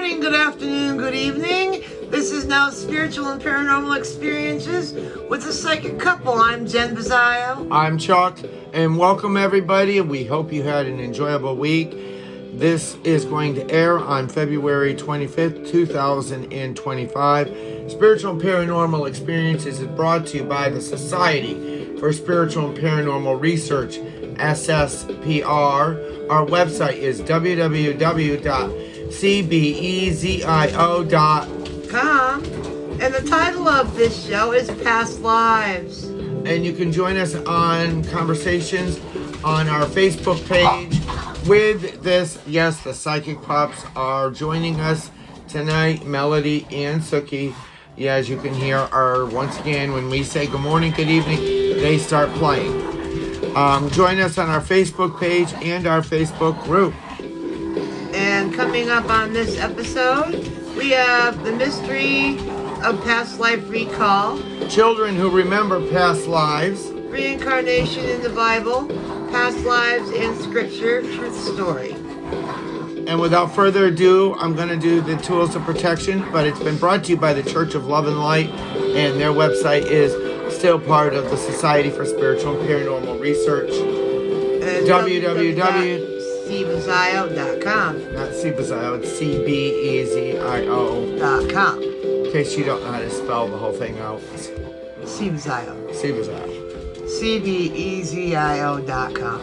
morning, good afternoon, good evening. This is now Spiritual and Paranormal Experiences with a Psychic Couple. I'm Jen Bizzaio. I'm Chuck, and welcome everybody. We hope you had an enjoyable week. This is going to air on February 25th, 2025. Spiritual and Paranormal Experiences is brought to you by the Society for Spiritual and Paranormal Research, SSPR. Our website is www.cbezio.com. And the title of this show is Past Lives. And you can join us on conversations on our Facebook page. With this, yes, the Psychic Pups are joining us tonight. Melody and Suki, yeah, as you can hear, are once again, when we say good morning, good evening, they start playing. Join us on our Facebook page and our Facebook group. And coming up on this episode, we have the mystery of past life recall, Children who remember past lives, Reincarnation in the Bible, past lives in Scripture, truth story. And without further ado, I'm going to do the tools of protection, but it's been brought to you by the Church of Love and Light, and their website is still part of the Society for Spiritual and Paranormal Research. www.cbezio.com. Not Cbezio, it's CBEZIO.com. In case you don't know how to spell the whole thing out. Cbezio. Cbezio. cbezio.com.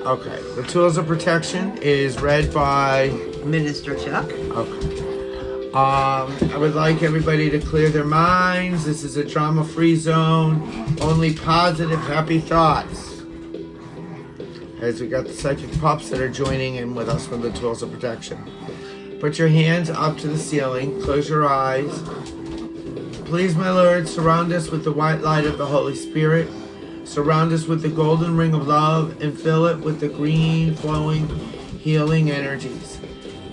Okay, the tools of protection is read by Minister Chuck. Okay. I would like everybody to clear their minds. This is a drama-free zone. Only positive, happy thoughts. As we got the Psychic Pups that are joining in with us with the tools of protection. Put your hands up to the ceiling. Close your eyes. Please, my Lord, surround us with the white light of the Holy Spirit. Surround us with the golden ring of love and fill it with the green, flowing, healing energies.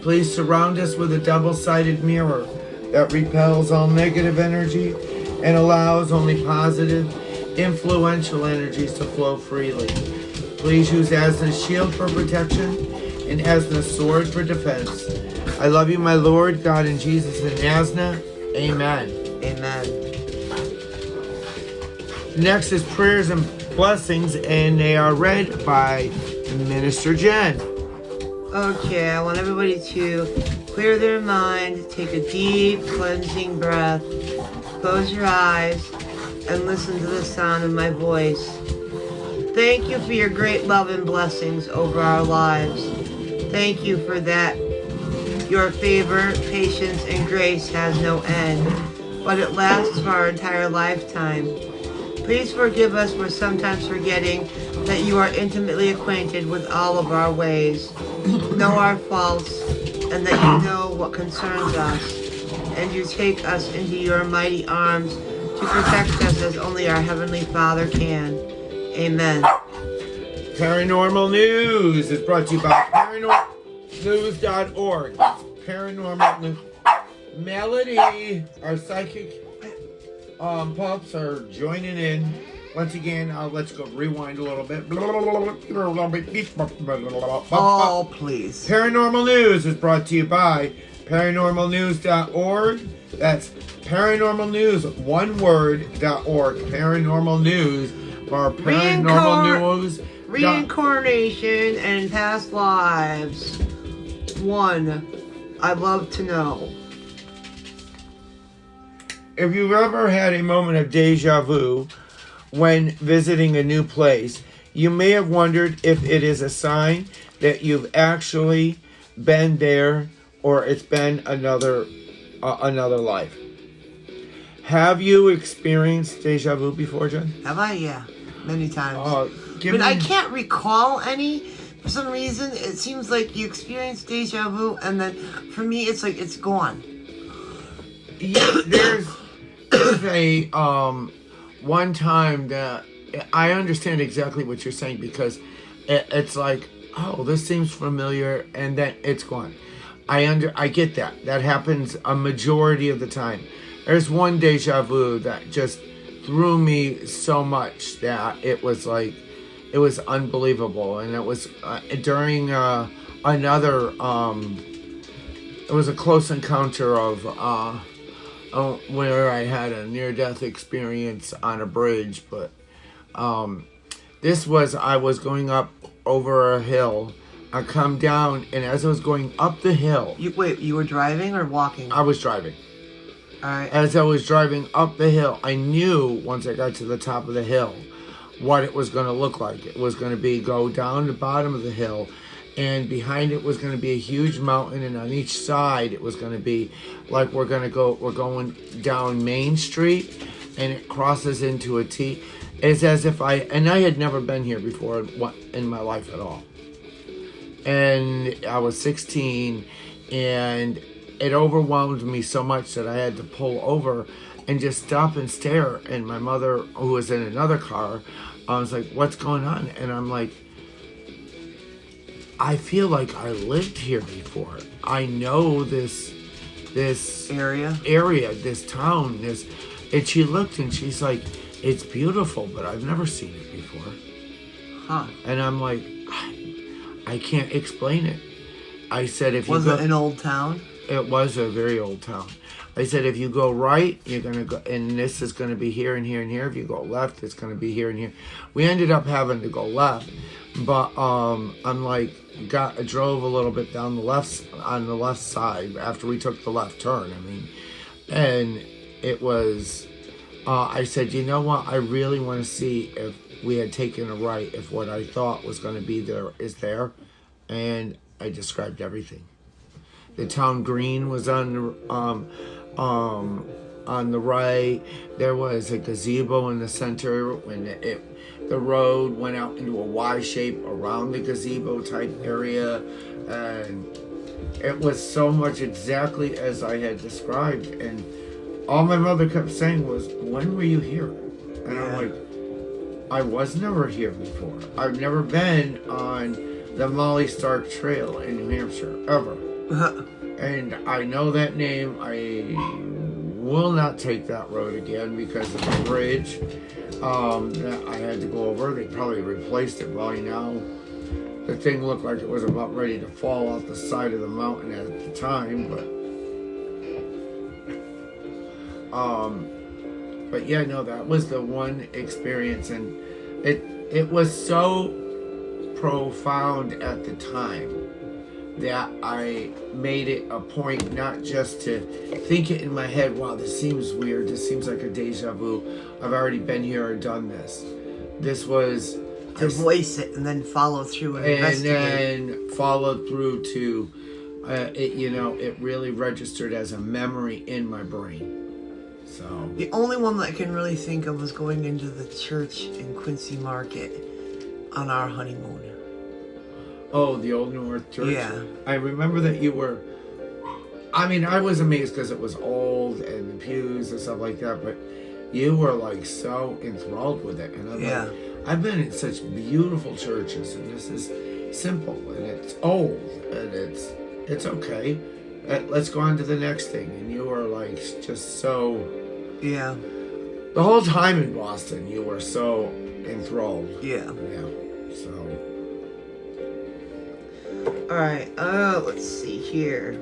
Please surround us with a double-sided mirror that repels all negative energy and allows only positive, influential energies to flow freely. Please use Asna's shield for protection and Asna's sword for defense. I love you, my Lord, God and Jesus and Asna. Amen. Amen. Next is prayers and blessings, and they are read by Minister Jen. Okay, I want everybody to clear their mind, take a deep cleansing breath, close your eyes, and listen to the sound of my voice. Thank you for your great love and blessings over our lives. Thank you for that. Your favor, patience, and grace has no end, but it lasts for our entire lifetime. Please forgive us for sometimes forgetting that you are intimately acquainted with all of our ways, know our faults, and that you know what concerns us, and you take us into your mighty arms to protect us as only our Heavenly Father can. Amen. Paranormal News is brought to you by paranormalnews.org. Paranormal News. Melody, our psychic pups are joining in. Once again, let's go rewind a little bit. Oh, please. Paranormal News is brought to you by paranormalnews.org. That's Paranormal News, one word.org. Paranormal News for Paranormal News. Reincarnation and past lives. 1. I'd love to know. If you've ever had a moment of deja vu when visiting a new place, you may have wondered if it is a sign that you've actually been there or it's been another life. Have you experienced deja vu before, Jen? Have I? Yeah. Many times. I can't recall any. For some reason, it seems like you experience deja vu, and then for me, it's like it's gone. Yeah, there's a one time that I understand exactly what you're saying, because it's like, oh, this seems familiar, and then it's gone. I get that. That happens a majority of the time. There's one deja vu that just threw me so much that it was like, it was unbelievable, and it was during another it was a close encounter of where I had a near-death experience on a bridge, but I was going up over a hill. I come down, and as I was going up the hill... You were driving or walking? I was driving. All right. As I was driving up the hill, I knew once I got to the top of the hill what it was going to look like. It was going to be go down the bottom of the hill, and behind it was going to be a huge mountain, and on each side it was going to be like we're going down Main Street, and it crosses into a T. It's as if I had never been here before in my life at all. And I was 16, and it overwhelmed me so much that I had to pull over and just stop and stare. And my mother, who was in another car, I was like, what's going on? And I'm like, I feel like I lived here before. I know this area, this town, and she looked and she's like, it's beautiful, but I've never seen it before. Huh. And I'm like, I can't explain it. I said, Was it an old town? It was a very old town. I said, if you go right, you're going to go, and this is going to be here and here and here. If you go left, it's going to be here and here. We ended up having to go left, but I'm like, drove a little bit down on the left side after we took the left turn. I mean, and it was, I said, you know what? I really want to see if we had taken a right, if what I thought was going to be there is there. And I described everything. The town green was on the right. There was a gazebo in the center. When the road went out into a Y shape around the gazebo type area, and it was so much exactly as I had described. And all my mother kept saying was, "When were you here?" And I'm like, I was never here before. I've never been on the Molly Stark Trail in New Hampshire, ever. And I know that name. I will not take that road again because of the bridge that I had to go over. They probably replaced it by now. The thing looked like it was about ready to fall off the side of the mountain at the time, but yeah, no, that was the one experience, and it was so profound at the time that I made it a point not just to think it in my head, wow, this seems weird, this seems like a deja vu, I've already been here or done this. This was to voice it and then follow through and investigate. And then follow through to it really registered as a memory in my brain. So the only one that I can really think of was going into the church in Quincy Market on our honeymoon. Oh, the Old North Church? Yeah. I remember that you were... I mean, I was amazed because it was old and the pews and stuff like that, but you were like so enthralled with it. And I'm like, I've been in such beautiful churches, and this is simple, and it's old, and it's okay. Let's go on to the next thing. And you were like just so... Yeah. The whole time in Boston, you were so enthralled. Yeah. Yeah. So... Alright, let's see here.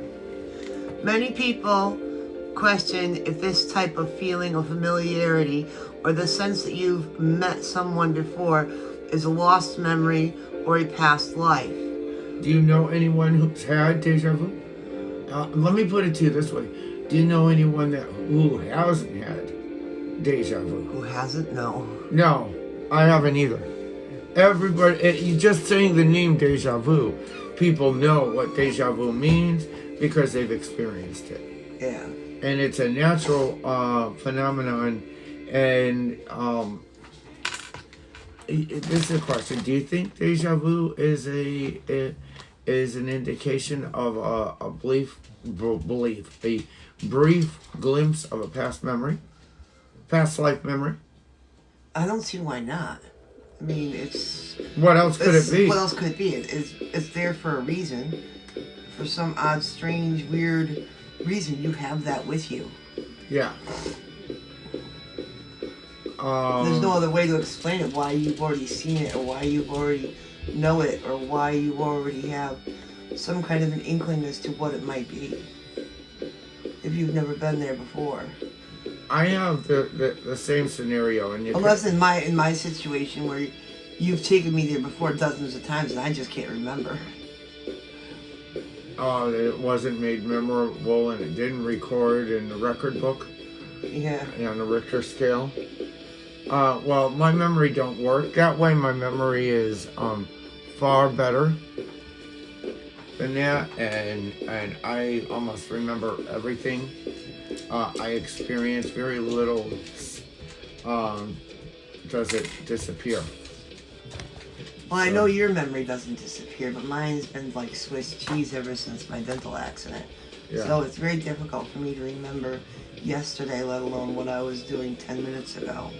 Many people question if this type of feeling of familiarity or the sense that you've met someone before is a lost memory or a past life. Do you know anyone who's had deja vu? Let me put it to you this way. Do you know anyone who hasn't had deja vu? Who hasn't? No. No, I haven't either. Everybody, you just saying the name deja vu, people know what deja vu means because they've experienced it. Yeah. And it's a natural phenomenon. And this is a question. Do you think deja vu is an indication of a brief glimpse of a past life memory? I don't see why not. I mean, it's... What else could it be? What else could it be? It's there for a reason. For some odd, strange, weird reason, you have that with you. Yeah. There's no other way to explain it, why you've already seen it, or why you already know it, or why you already have some kind of an inkling as to what it might be. you've never been there before. I have the same scenario, and unless in my situation where you've taken me there before dozens of times and I just can't remember. It wasn't made memorable and it didn't record in the record book. Yeah. On the Richter scale. Well, my memory don't work that way. My memory is far better than that, and I almost remember everything. I experience very little. Does it disappear? Well, I know your memory doesn't disappear, but mine's been like Swiss cheese ever since my dental accident. Yeah. So it's very difficult for me to remember yesterday, let alone what I was doing 10 minutes ago,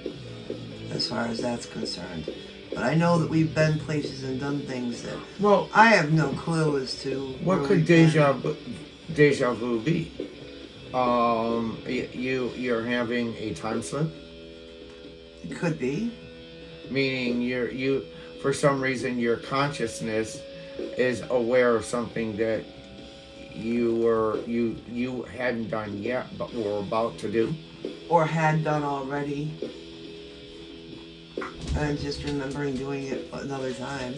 as far as that's concerned. But I know that we've been places and done things that I have no clue as to what could deja vu be. You're having a time slip. It could be. Meaning you for some reason your consciousness is aware of something that you hadn't done yet but were about to do, or had done already, and just remembering doing it another time.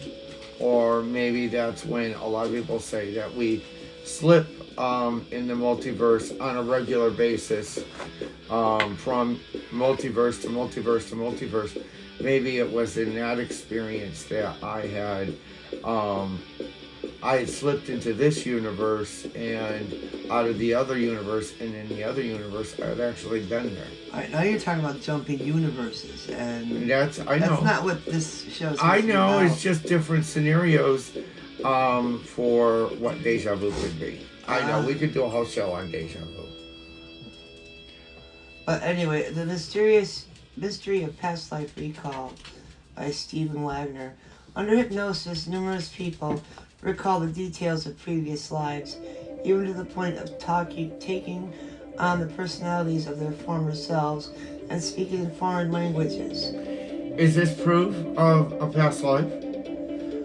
Or maybe that's when a lot of people say that we slip in the multiverse on a regular basis, from multiverse to multiverse to multiverse. Maybe it was in that experience that I had slipped into this universe and out of the other universe, and in the other universe I had actually been there. All right, now you're talking about jumping universes, and that's not what this show's I know, about. it's just different scenarios for what deja vu could be. I know, we could do a whole show on deja vu. But anyway, the Mystery of Past Life Recall by Stephen Wagner. Under hypnosis, numerous people recall the details of previous lives, even to the point of taking on the personalities of their former selves and speaking in foreign languages. Is this proof of a past life?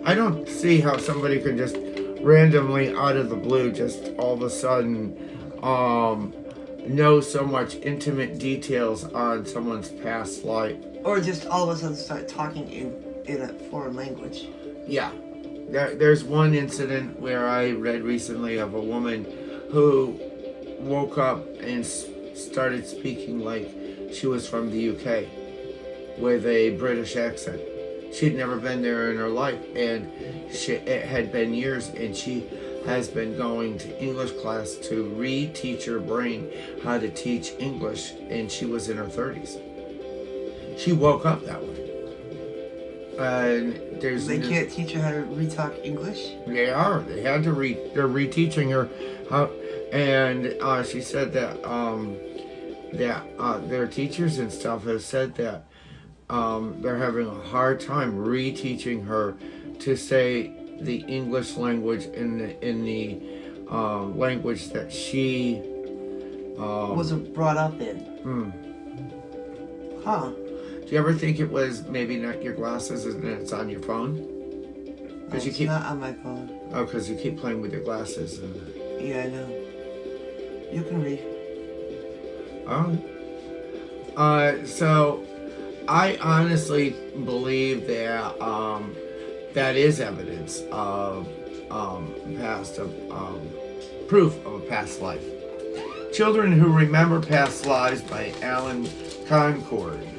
I don't see how somebody could just randomly, out of the blue, just all of a sudden know so much intimate details on someone's past life. Or just all of a sudden start talking in a foreign language. Yeah. There's one incident where I read recently of a woman who woke up and started speaking like she was from the UK with a British accent. She'd never been there in her life, and it had been years, and she has been going to English class to reteach her brain how to teach English, and she was in her 30s. She woke up that way. And they can't teach her how to re-talk English? They are. They had to they're reteaching her how, and she said that their teachers and stuff have said that they're having a hard time reteaching her to say the English language in the language that she wasn't brought up in. Huh. Do you ever think it was maybe not your glasses and it's on your phone? Because it's not on my phone. Oh, because you keep playing with your glasses. Yeah, I know. You can read. So I honestly believe that that is evidence of proof of a past life. Children Who Remember Past Lives by Alan Concord.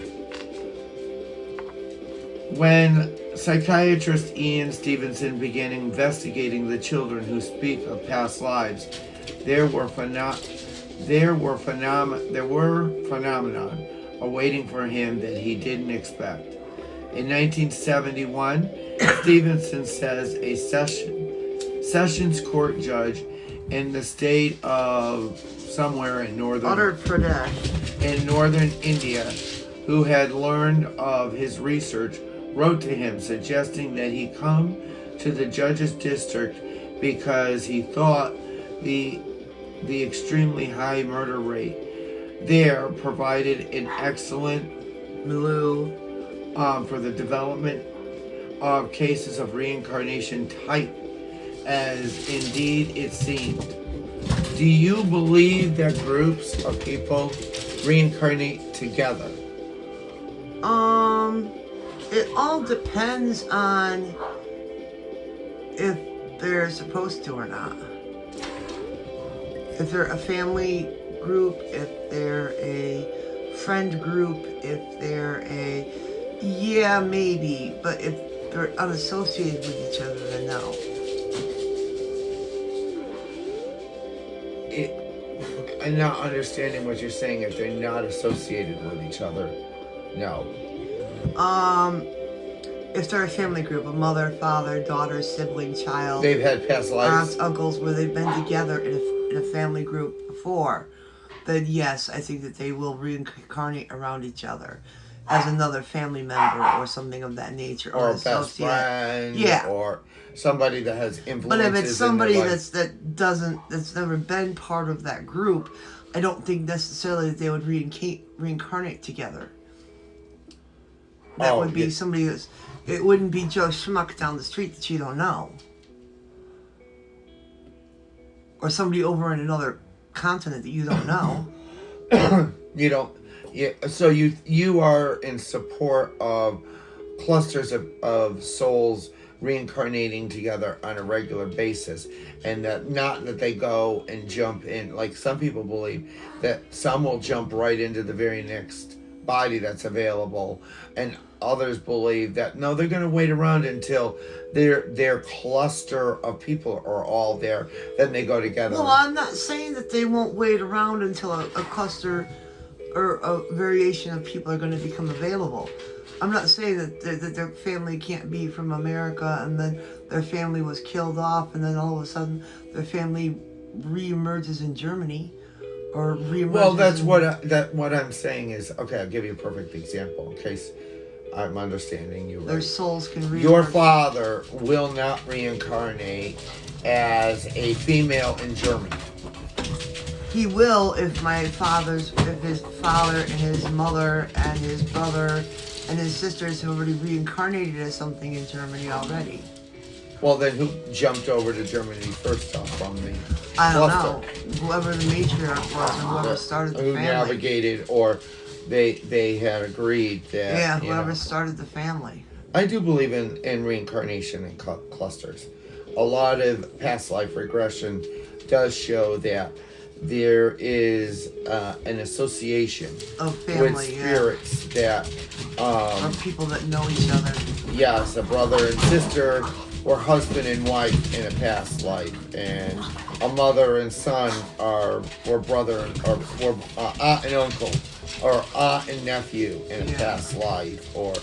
When psychiatrist Ian Stevenson began investigating the children who speak of past lives, there were phenomena awaiting for him that he didn't expect. In 1971, Stevenson says a Sessions Court judge in the state of somewhere in northern India, who had learned of his research, wrote to him suggesting that he come to the judge's district because he thought the extremely high murder rate there provided an excellent milieu for the development of cases of reincarnation type, as indeed it seemed. Do you believe that groups of people reincarnate together? It all depends on if they're supposed to or not. If they're a family group, if they're a friend group, if they're yeah, maybe, but if they're unassociated with each other, then no. I'm not understanding what you're saying. If they're not associated with each other, no. If they're a family group, a mother, father, daughter, sibling, child, they've had past lives, aunts, uncles, where they've been together in a family group before, then yes, I think that they will reincarnate around each other as another family member or something of that nature, or a best friend, yeah, or somebody that has influences. But if it's somebody in their life. that's never been part of that group, I don't think necessarily that they would reincarnate together. That would be somebody that's. It wouldn't be Joe Schmuck down the street that you don't know, or somebody over in another continent that you don't know. You don't. Yeah. So you are in support of clusters of souls reincarnating together on a regular basis, and that not that they go and jump in, like some people believe that some will jump right into the very next body that's available, and others believe that no, they're going to wait around until their cluster of people are all there, then they go together. Well, I'm not saying that they won't wait around until a cluster or a variation of people are going to become available. I'm not saying that their family can't be from America and then their family was killed off and then all of a sudden their family re-emerges in Germany or re-emerges. Well, that's what I'm saying is, okay, I'll give you a perfect example in case I'm understanding you right. Their souls can re-emerge. Your father will not reincarnate as a female in Germany. He will if his father and his mother and his brother and his sisters have already reincarnated as something in Germany already. Well, then who jumped over to Germany first off from the I don't cluster? know. Whoever the matriarch was or whoever started the family. Who navigated, or they had agreed that... Yeah, whoever started the family. I do believe in reincarnation and clusters. A lot of past life regression does show that there is an association of family, with spirits that... or people that know each other. Yes, a brother and sister, or husband and wife in a past life, and a mother and son were brother or aunt and uncle, or aunt and nephew in a past life, or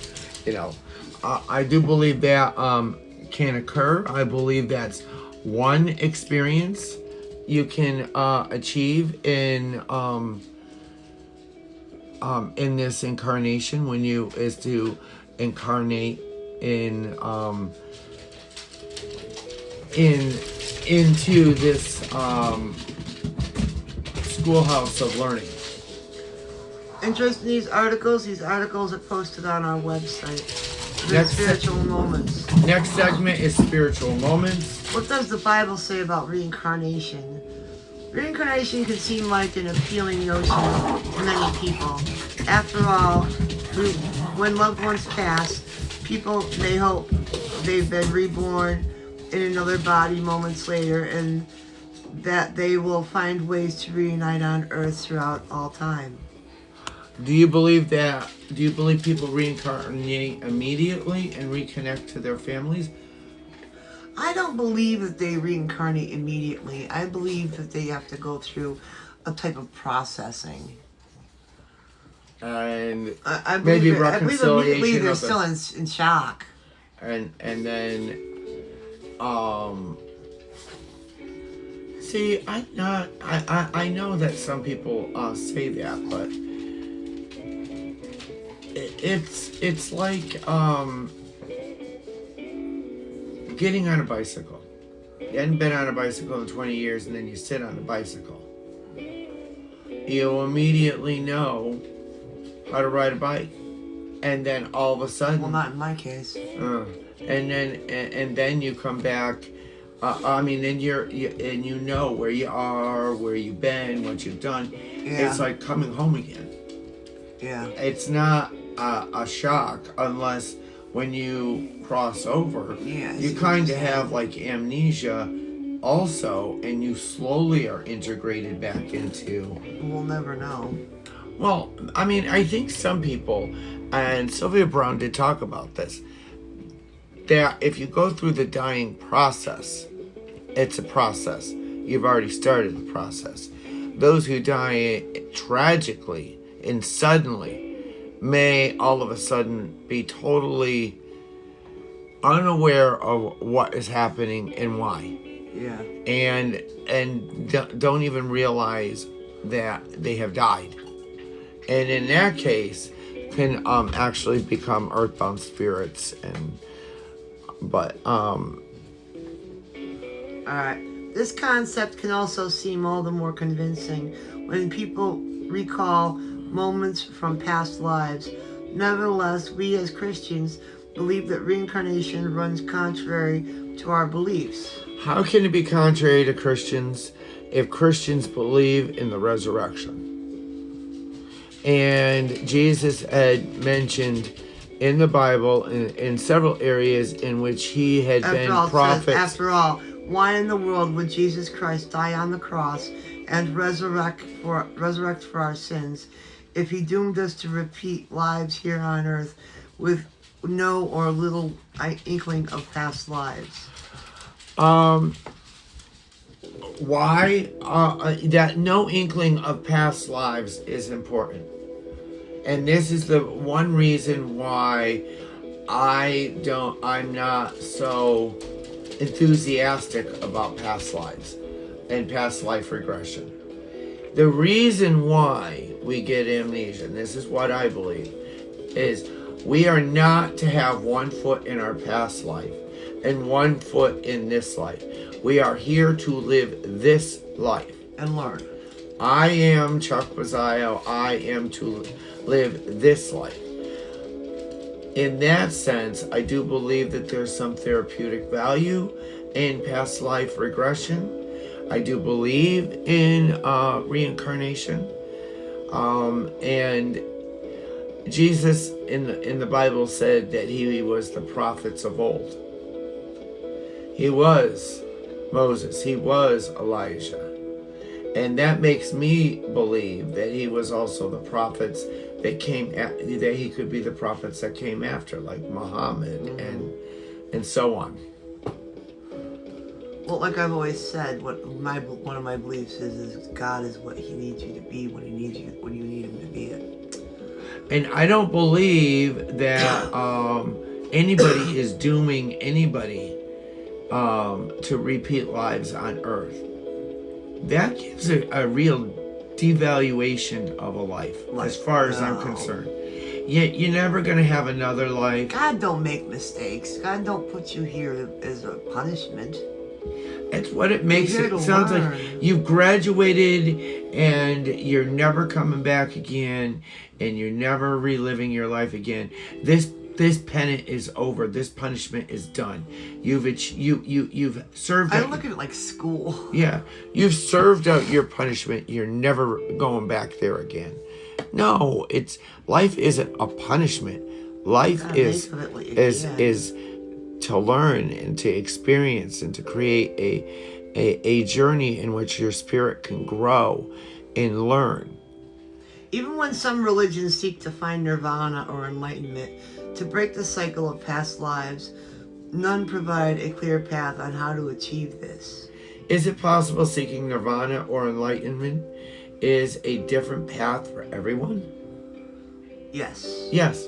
I do believe that can occur. I believe that's one experience you can achieve in this incarnation when you is to incarnate into this schoolhouse of learning. Interested in these articles? These articles are posted on our website. Spiritual moments. Next segment is spiritual moments. What does the Bible say about reincarnation? Reincarnation can seem like an appealing notion to many people. After all, when loved ones pass, people may hope they've been reborn in another body moments later, and that they will find ways to reunite on Earth throughout all time. Do you believe people reincarnate immediately and reconnect to their families? I don't believe that they reincarnate immediately. I believe that they have to go through a type of processing. And I believe maybe it, reconciliation. I believe immediately they're still in shock. And then, see, I know that some people say that, but it's like getting on a bicycle. You hadn't been on a bicycle in 20 years, and then you sit on a bicycle. You immediately know how to ride a bike, and then all of a sudden... Well, not in my case. And then you come back And you know where you are, where you've been, what you've done. Yeah. It's like coming home again. Yeah. It's not a shock unless when you cross over, you kind of have like amnesia also, and you slowly are integrated back into. We'll never know. Well, I think some people, and Sylvia Brown did talk about this, that if you go through the dying process, it's a process. You've already started the process. Those who die tragically and suddenly may all of a sudden be totally unaware of what is happening and why. Yeah. And don't even realize that they have died. And in that case, can actually become earthbound spirits. Alright. This concept can also seem all the more convincing when people recall moments from past lives. Nevertheless, we as Christians believe that reincarnation runs contrary to our beliefs. How can it be contrary to Christians if Christians believe in the resurrection? And Jesus had mentioned in the Bible in several areas in which he had been prophets. After all, why in the world would Jesus Christ die on the cross and resurrect for our sins if he doomed us to repeat lives here on earth with no or little inkling of past lives? Why that no inkling of past lives is important. And this is the one reason why I'm not so enthusiastic about past lives and past life regression. The reason why we get amnesia, and this is what I believe, is we are not to have one foot in our past life and one foot in this life. We are here to live this life. And learn. I am Chuck Bazzaio. I am to live this life. In that sense, I do believe that there's some therapeutic value in past life regression. I do believe in reincarnation. And Jesus in the Bible said that he was the prophets of old. He was Moses. He was Elijah. And that makes me believe that he was also the prophets that that he could be the prophets that came after, like Muhammad and so on. Well, like I've always said, one of my beliefs is God is what he needs you to be when you need him to be it. And I don't believe that anybody is dooming anybody to repeat lives on earth. That gives a real devaluation of a life, as far as I'm concerned. You're never going to have another life. God don't make mistakes. God don't put you here as a punishment. That's what it makes it sound like. You've graduated and you're never coming back again, and you're never reliving your life again. This penance is over. This punishment is done. You've served. I look at it like school. Yeah, you've served out your punishment. You're never going back there again. No, life isn't a punishment. Life is to learn and to experience and to create a journey in which your spirit can grow and learn. Even when some religions seek to find nirvana or enlightenment to break the cycle of past lives, none provide a clear path on how to achieve this. Is it possible seeking nirvana or enlightenment is a different path for everyone? Yes. Yes.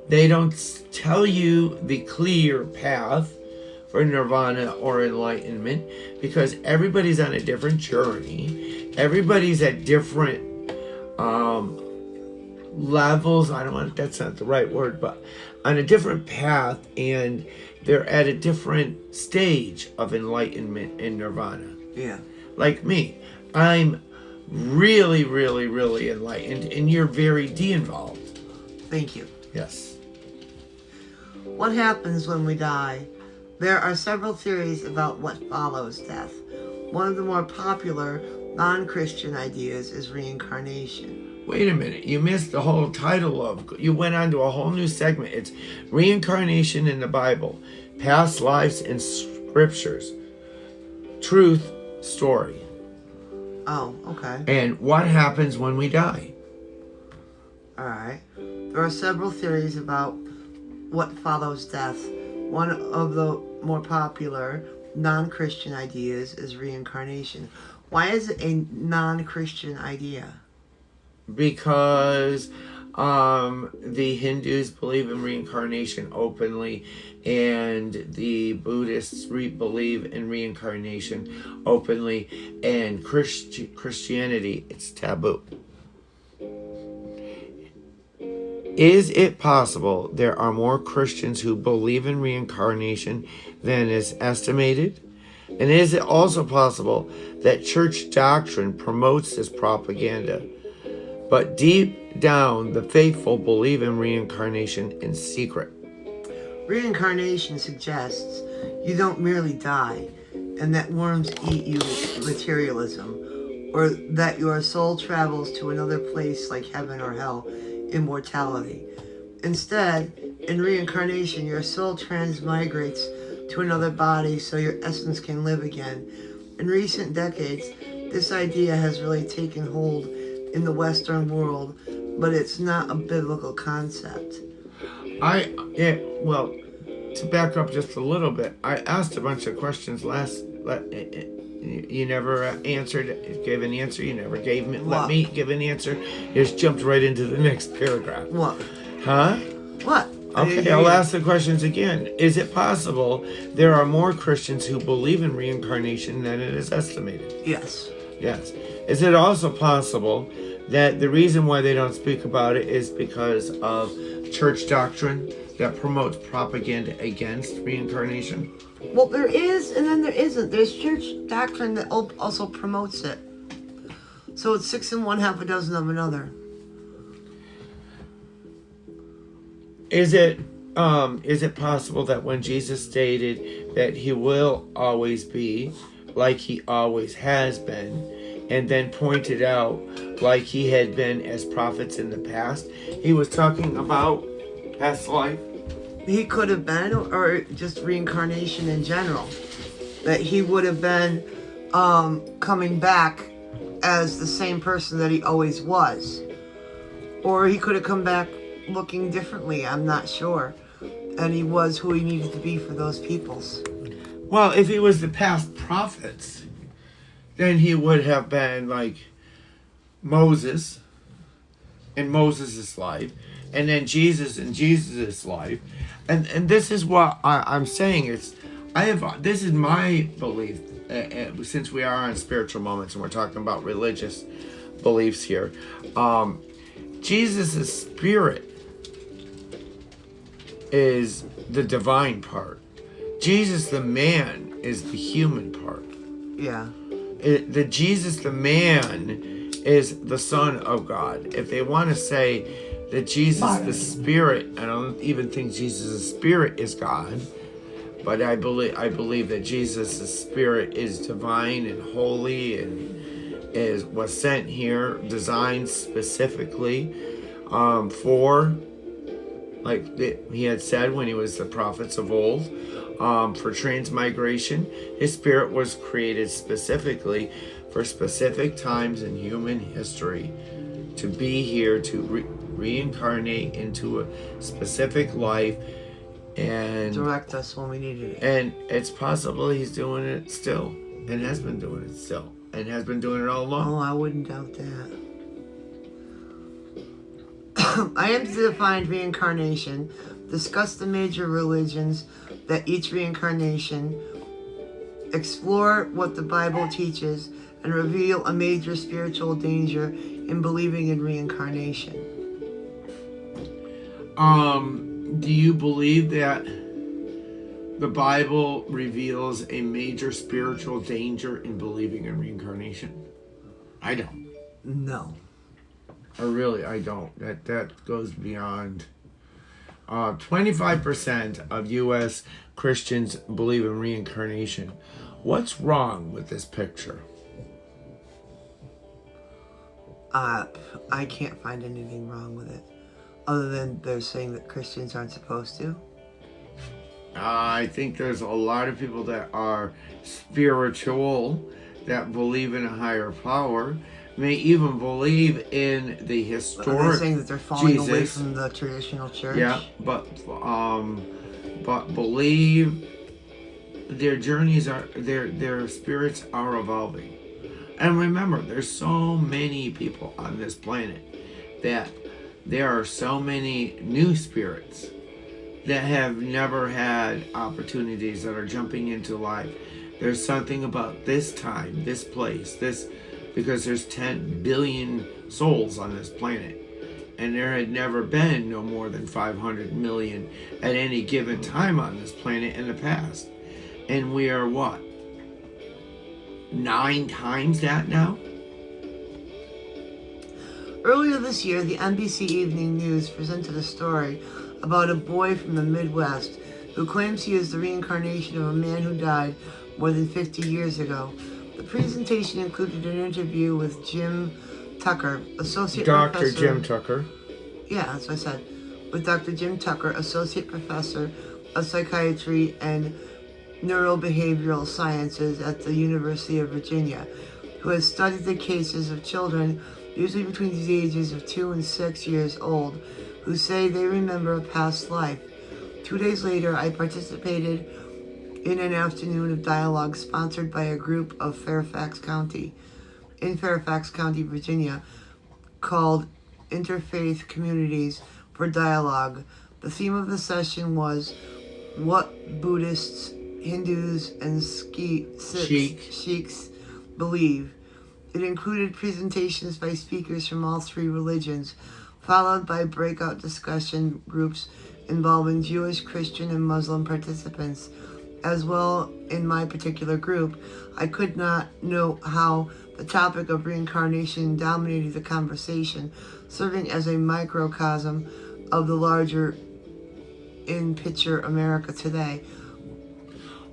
They don't tell you the clear path for nirvana or enlightenment because everybody's on a different journey. Everybody's at different levels. That's not the right word, but on a different path, and they're at a different stage of enlightenment and nirvana. Yeah. Like me, I'm really, really, really enlightened, and you're very de-involved. Thank you. Yes. What happens when we die? There are several theories about what follows death. One of the more popular non-Christian ideas is reincarnation. Wait a minute, you missed the whole title of, you went on to a whole new segment. It's Reincarnation in the Bible, Past Lives and Scriptures, Truth, Story. Oh, okay. And what happens when we die? Alright. There are several theories about what follows death. One of the more popular non-Christian ideas is reincarnation. Why is it a non-Christian idea? Because the Hindus believe in reincarnation openly, and the Buddhists believe in reincarnation openly, and Christianity, it's taboo. Is it possible there are more Christians who believe in reincarnation than is estimated? And is it also possible that church doctrine promotes this propaganda, but deep down the faithful believe in reincarnation in secret? Reincarnation suggests you don't merely die, and that worms eat you, materialism, or that your soul travels to another place like heaven or hell, immortality. Instead, in reincarnation, your soul transmigrates to another body so your essence can live again. In recent decades, this idea has really taken hold in the Western world, but it's not a biblical concept. Well, to back up just a little bit, I asked a bunch of questions you never answered, gave an answer. You never gave me, let me give an answer. You just jumped right into the next paragraph. What? Huh? What? Okay, I'll ask the questions again. Is it possible there are more Christians who believe in reincarnation than it is estimated? Yes. Yes. Is it also possible that the reason why they don't speak about it is because of church doctrine that promotes propaganda against reincarnation? Well, there is, and then there isn't. There's church doctrine that also promotes it. So it's 6 in one, half a dozen of another. Is it possible that when Jesus stated that he will always be like he always has been, and then pointed out like he had been as prophets in the past, he was talking about past life? He could have been, or just reincarnation in general. That he would have been coming back as the same person that he always was. Or he could have come back looking differently, I'm not sure. And he was who he needed to be for those peoples. Well, if he was the past prophets, then he would have been like Moses in Moses' life, and then Jesus in Jesus' life. And this is what I'm saying. This is my belief, since we are on spiritual moments and we're talking about religious beliefs here. Jesus' spirit is the divine part. Jesus the man is the human part. Yeah. The Jesus the man is the Son of God. If they want to say that Jesus the Spirit, I don't even think Jesus' Spirit is God, but I believe that Jesus' Spirit is divine and holy and was sent here, designed specifically for, like he had said when he was the prophets of old, for transmigration. His spirit was created specifically for specific times in human history to be here to reincarnate into a specific life and direct us when we needed it. And it's possible he's doing it still, and has been doing it still, and has been doing it all along. Oh, I wouldn't doubt that. I am to define reincarnation, discuss the major religions that each reincarnation, explore what the Bible teaches, and reveal a major spiritual danger in believing in reincarnation. Do you believe that the Bible reveals a major spiritual danger in believing in reincarnation? I don't. No. Or really, I don't. That goes beyond 25% of U.S. Christians believe in reincarnation. What's wrong with this picture? I can't find anything wrong with it, other than they're saying that Christians aren't supposed to. I think there's a lot of people that are spiritual, that believe in a higher power, may even believe in the historic Are they saying that they're falling Jesus. away from the traditional church? Yeah, but believe their journeys are, their spirits are evolving. And remember, there's so many people on this planet that there are so many new spirits that have never had opportunities, that are jumping into life. There's something about this time, this place, because there's 10 billion souls on this planet. And there had never been no more than 500 million at any given time on this planet in the past. And we are what? 9 times that now? Earlier this year, the NBC Evening News presented a story about a boy from the Midwest who claims he is the reincarnation of a man who died more than 50 years ago. The presentation included an interview with Jim Tucker, Associate Professor... Dr. Jim Tucker. Yeah, that's what I said. With Dr. Jim Tucker, Associate Professor of Psychiatry and Neurobehavioral Sciences at the University of Virginia, who has studied the cases of children, usually between the ages of 2 and 6 years old, who say they remember a past life. 2 days later, I participated in an afternoon of dialogue sponsored by a group in Fairfax County, Virginia, called Interfaith Communities for Dialogue. The theme of the session was what Buddhists, Hindus, and Sikhs believe. It included presentations by speakers from all 3 religions, followed by breakout discussion groups involving Jewish, Christian, and Muslim participants. As well, in my particular group, I could not note how the topic of reincarnation dominated the conversation, serving as a microcosm of the larger in-picture America today.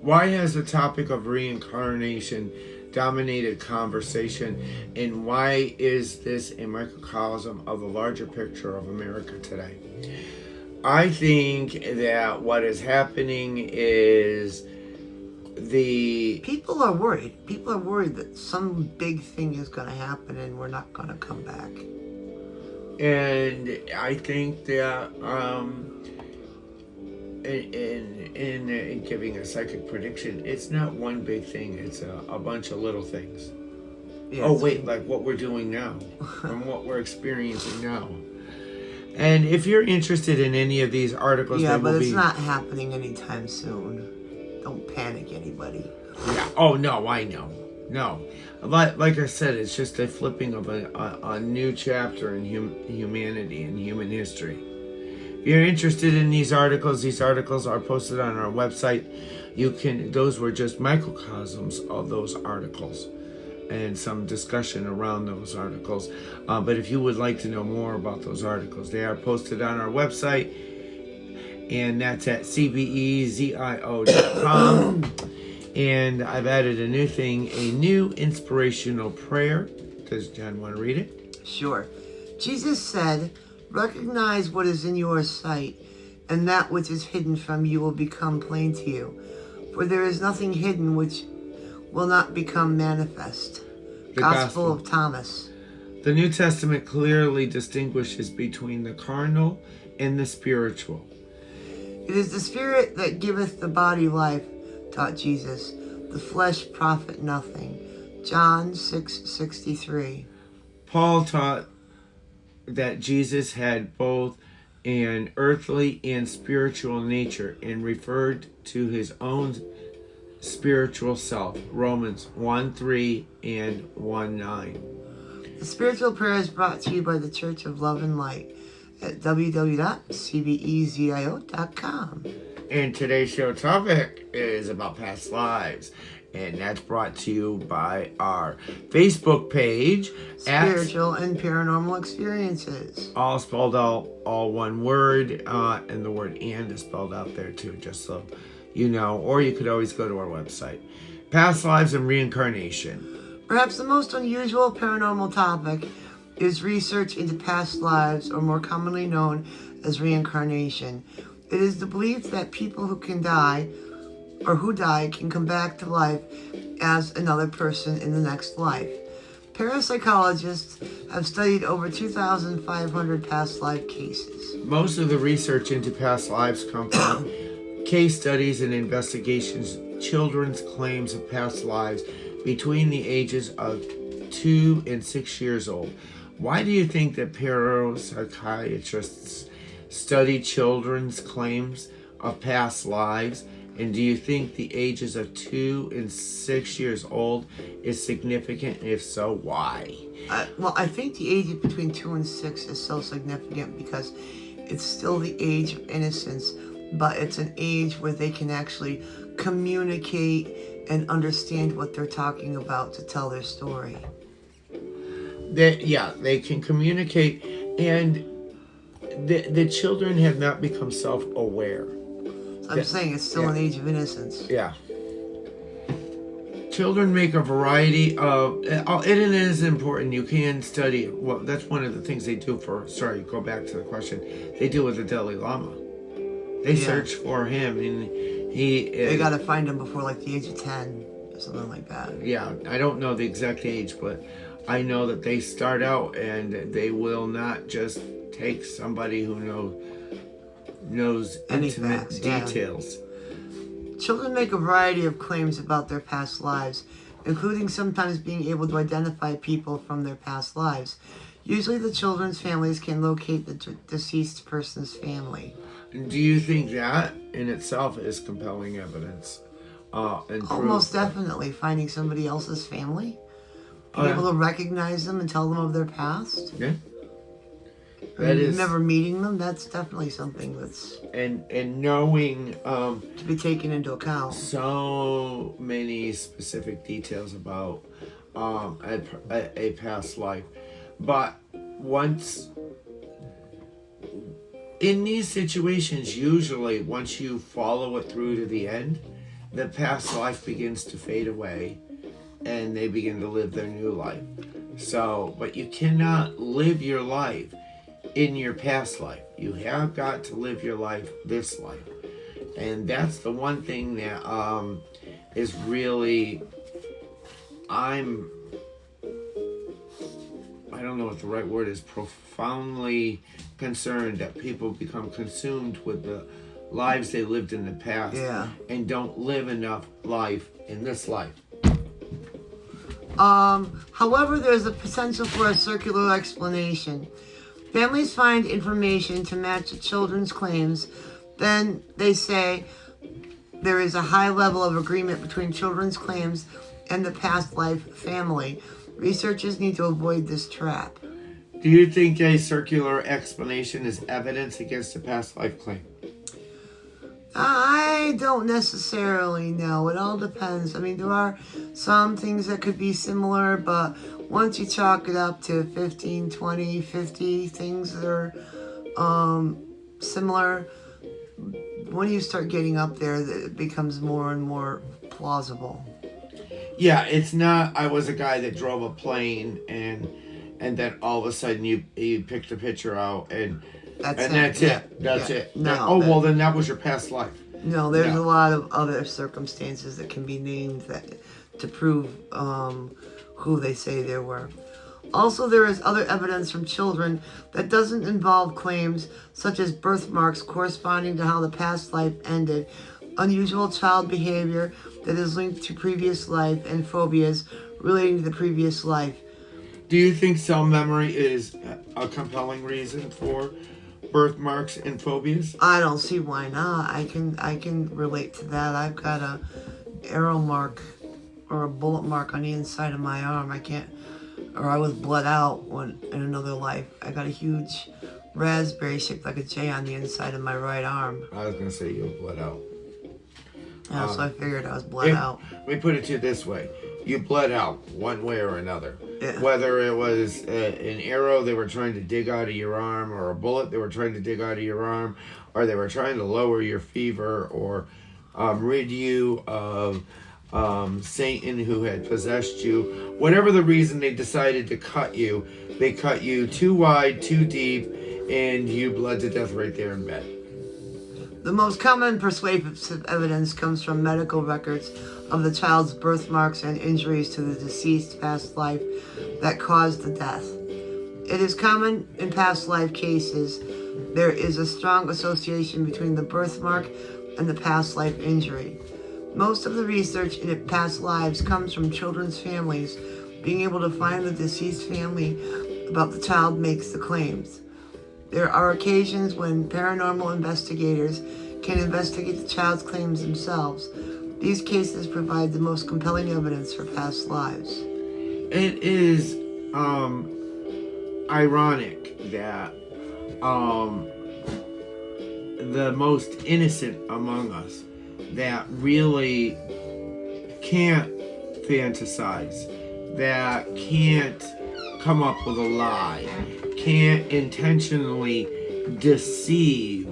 Why has the topic of reincarnation dominated conversation, and why is this a microcosm of the larger picture of America today? I think that what is happening is people are worried. People are worried that some big thing is going to happen and we're not going to come back. And I think that in giving a psychic prediction, it's not one big thing, it's a bunch of little things. Yeah, like what we're doing now and what we're experiencing now. And if you're interested in any of these articles, but it's not happening anytime soon. Don't panic, anybody. Yeah. Oh no, I know. No, like I said, it's just a flipping of a new chapter in humanity and human history. If you're interested in these articles are posted on our website. Those were just microcosms of those articles and some discussion around those articles. But if you would like to know more about those articles, they are posted on our website, and that's at cbezio.com. And I've added a new thing, a new inspirational prayer. Does John want to read it? Sure. Jesus said, "Recognize what is in your sight, and that which is hidden from you will become plain to you. For there is nothing hidden which will not become manifest." The Gospel of Thomas. The New Testament clearly distinguishes between the carnal and the spiritual. It is the spirit that giveth the body life, taught Jesus. The flesh profit nothing. John 6:63. Paul taught that Jesus had both an earthly and spiritual nature and referred to his own spiritual self. Romans 1:3 and 1:9. The spiritual prayer is brought to you by the Church of Love and Light at www.cbezio.com. And today's show topic is about past lives. And that's brought to you by our Facebook page. Spiritual and Paranormal Experiences. All spelled out, all one word, and the word "and" is spelled out there too, just so you know. Or you could always go to our website. Past lives and reincarnation. Perhaps the most unusual paranormal topic is research into past lives, or more commonly known as reincarnation. It is the belief that people who die can come back to life as another person in the next life. Parapsychologists have studied over 2,500 past life cases. Most of the research into past lives come from case studies and investigations, children's claims of past lives between the ages of 2 and 6 years old. Why do you think that parapsychiatrists study children's claims of past lives? And do you think the ages of 2 and 6 years old is significant? If so, why? Well, I think the age between 2 and 6 is so significant because it's still the age of innocence, but it's an age where they can actually communicate and understand what they're talking about to tell their story. They can communicate, and the children have not become self-aware. I'm saying it's still an age of innocence. Yeah. Children make a variety of, and it is important. You can study it. Well, that's one of the things they do go back to the question. They do with the Dalai Lama. They search for him, and they got to find him before like the age of 10 or something like that. Yeah, I don't know the exact age, but I know that they start out and they will not just take somebody who knows any intimate facts, details. Children make a variety of claims about their past lives, including sometimes being able to identify people from their past lives. Usually the children's families can locate the deceased person's family. Do you think that in itself is compelling evidence? Almost definitely. Finding somebody else's family, being able to recognize them and tell them of their past. Yeah. Never meeting them, that's definitely something that's... And knowing... to be taken into account. So many specific details about a past life. But once... In these situations, usually, once you follow it through to the end, the past life begins to fade away, and they begin to live their new life. But you cannot live your life in your past life. You have got to live your life this life. And that's the one thing that is really, I don't know what the right word is, profoundly concerned that people become consumed with the lives they lived in the past and don't live enough life in this life. However, there's a potential for a circular explanation. Families find information to match the children's claims. Then they say there is a high level of agreement between children's claims and the past life family. Researchers need to avoid this trap. Do you think a circular explanation is evidence against a past life claim? I don't necessarily know. It all depends. I mean, there are some things that could be similar, but once you chalk it up to 15, 20, 50 things that are similar, when you start getting up there, it becomes more and more plausible. Yeah, it's not, I was a guy that drove a plane and then all of a sudden you picked a picture out and that's it. No. Well, then that was your past life. No, there's a lot of other circumstances that can be named to prove who they say they were. Also, there is other evidence from children that doesn't involve claims such as birthmarks corresponding to how the past life ended, unusual child behavior that is linked to previous life, and phobias relating to the previous life. Do you think cell memory is a compelling reason for birthmarks and phobias? I don't see why not. I can relate to that. I've got a arrow mark or a bullet mark on the inside of my arm. I was bled out in another life. I got a huge raspberry shaped like a J on the inside of my right arm. I was going to say you were bled out. Yeah, so I figured I was bled out. Let me put it to you this way. You bled out one way or another. Yeah. Whether it was an arrow they were trying to dig out of your arm, or a bullet they were trying to dig out of your arm, or they were trying to lower your fever, or rid you of Satan who had possessed you. Whatever the reason they decided to cut you, they cut you too wide, too deep, and you bled to death right there in bed. The most common persuasive evidence comes from medical records of the child's birthmarks and injuries to the deceased's past life that caused the death. It is common in past life cases. There is a strong association between the birthmark and the past life injury. Most of the research in past lives comes from children's families being able to find the deceased family about the child makes the claims. There are occasions when paranormal investigators can investigate the child's claims themselves. These cases provide the most compelling evidence for past lives. It is ironic that the most innocent among us that really can't fantasize, that can't come up with a lie, can't intentionally deceive,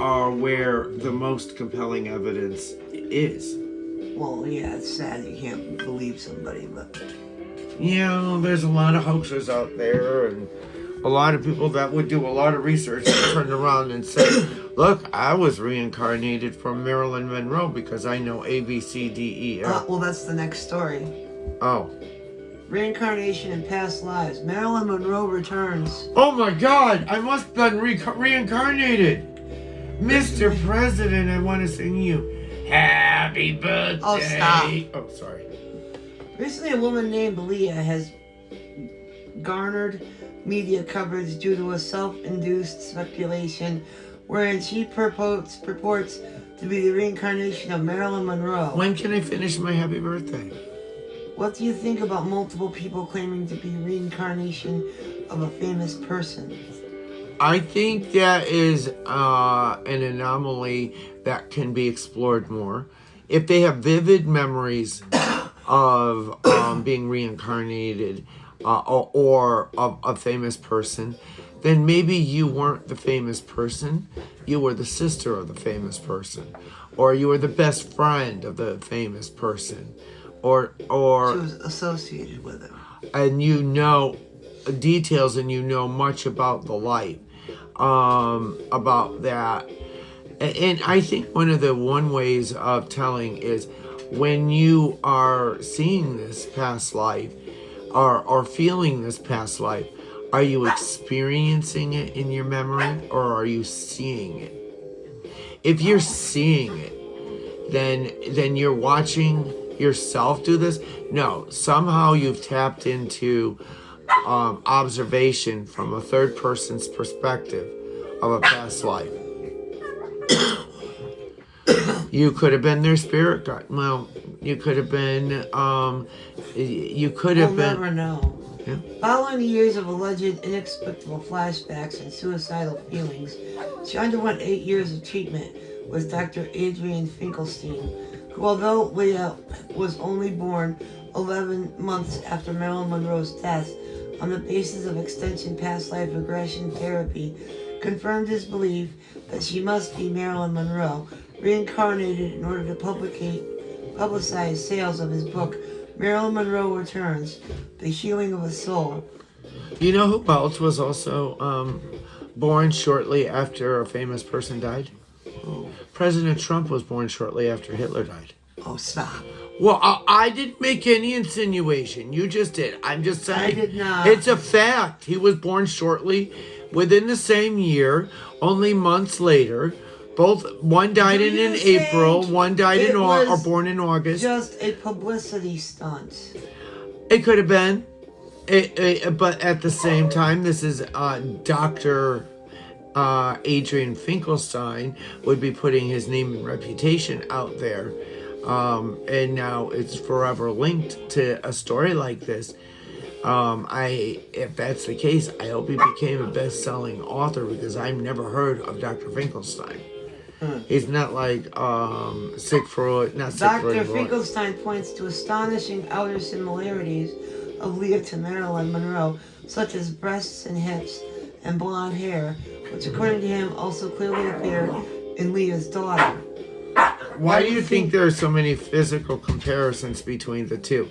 are where the most compelling evidence is. Well, yeah, it's sad you can't believe somebody, but... There's a lot of hoaxers out there, and a lot of people that would do a lot of research and turn around and say, look, I was reincarnated from Marilyn Monroe because I know A, B, C, D, E, F. Well, that's the next story. Oh. Reincarnation in past lives. Marilyn Monroe returns. Oh my God, I must have been reincarnated. Mr. President, I want to sing you happy birthday. Oh, stop. Oh, sorry. Recently, a woman named Leah has garnered media coverage due to a self-induced speculation wherein she purports to be the reincarnation of Marilyn Monroe. When can I finish my happy birthday? What do you think about multiple people claiming to be reincarnation of a famous person? I think that is an anomaly that can be explored more. If they have vivid memories of being reincarnated or of a famous person, then maybe you weren't the famous person. You were the sister of the famous person. Or you were the best friend of the famous person. Or she was associated with it. And you know details and you know much about the life. About that. And I think one of the ways of telling is when you are seeing this past life or feeling this past life, are you experiencing it in your memory or are you seeing it? If you're seeing it, then you're watching yourself do this. No, somehow you've tapped into observation from a third person's perspective of a past life. You could have been their spirit guide. Well, you could have been. You could have been. We'll never know. Yeah. Following years of alleged inexplicable flashbacks and suicidal feelings, she underwent 8 years of treatment with Dr. Adrian Finkelstein, who, although Leah was only born 11 months after Marilyn Monroe's death, on the basis of extension past life regression therapy, confirmed his belief that she must be Marilyn Monroe, reincarnated in order to publicize sales of his book, Marilyn Monroe Returns, The Healing of a Soul. You know who else was also born shortly after a famous person died? Oh. President Trump was born shortly after Hitler died. Oh, stop. Well, I didn't make any insinuation. You just did. I'm just saying. I did not. It's a fact. He was born shortly, within the same year, only months later. One died in April, one died or born in August. Just a publicity stunt. It could have been. But at the same time, this is Dr. Adrian Finkelstein would be putting his name and reputation out there. And now it's forever linked to a story like this. If that's the case, I hope he became a best-selling author because I've never heard of Dr. Finkelstein. He's not like Siegfried, not Dr. Siegfried. Finkelstein points to astonishing outer similarities of Leah to Marilyn Monroe, such as breasts and hips and blonde hair, which according to him also clearly appear in Leah's daughter. Why do you think there are so many physical comparisons between the two?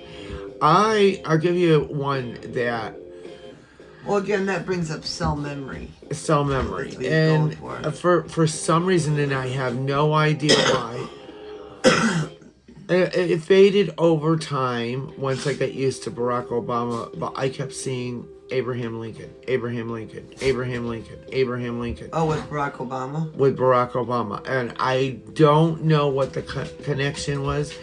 I'll give you one that... Well, again, that brings up cell memory. Cell memory. And for some reason, and I have no idea why, it faded over time once I got used to Barack Obama, but I kept seeing Abraham Lincoln, Abraham Lincoln, Abraham Lincoln, Abraham Lincoln. Oh, with Barack Obama? With Barack Obama. And I don't know what the connection was.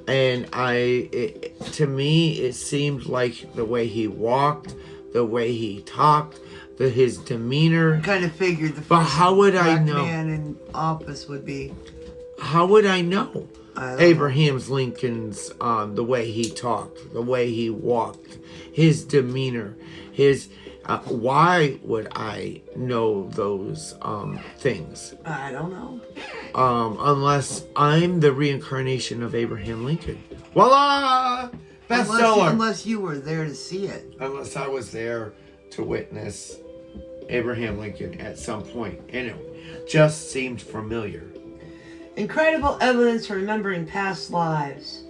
And to me, it seemed like the way he walked, the way he talked, his demeanor. Kind of figured the but how would I know? Man in office would be. How would I know? Abraham Lincoln's the way he talked, the way he walked, his demeanor, his. Why would I know those things? I don't know. Unless I'm the reincarnation of Abraham Lincoln. Voila! Bestseller! Unless you were there to see it. Unless I was there to witness Abraham Lincoln at some point. And it just seemed familiar. Incredible Evidence for Remembering Past Lives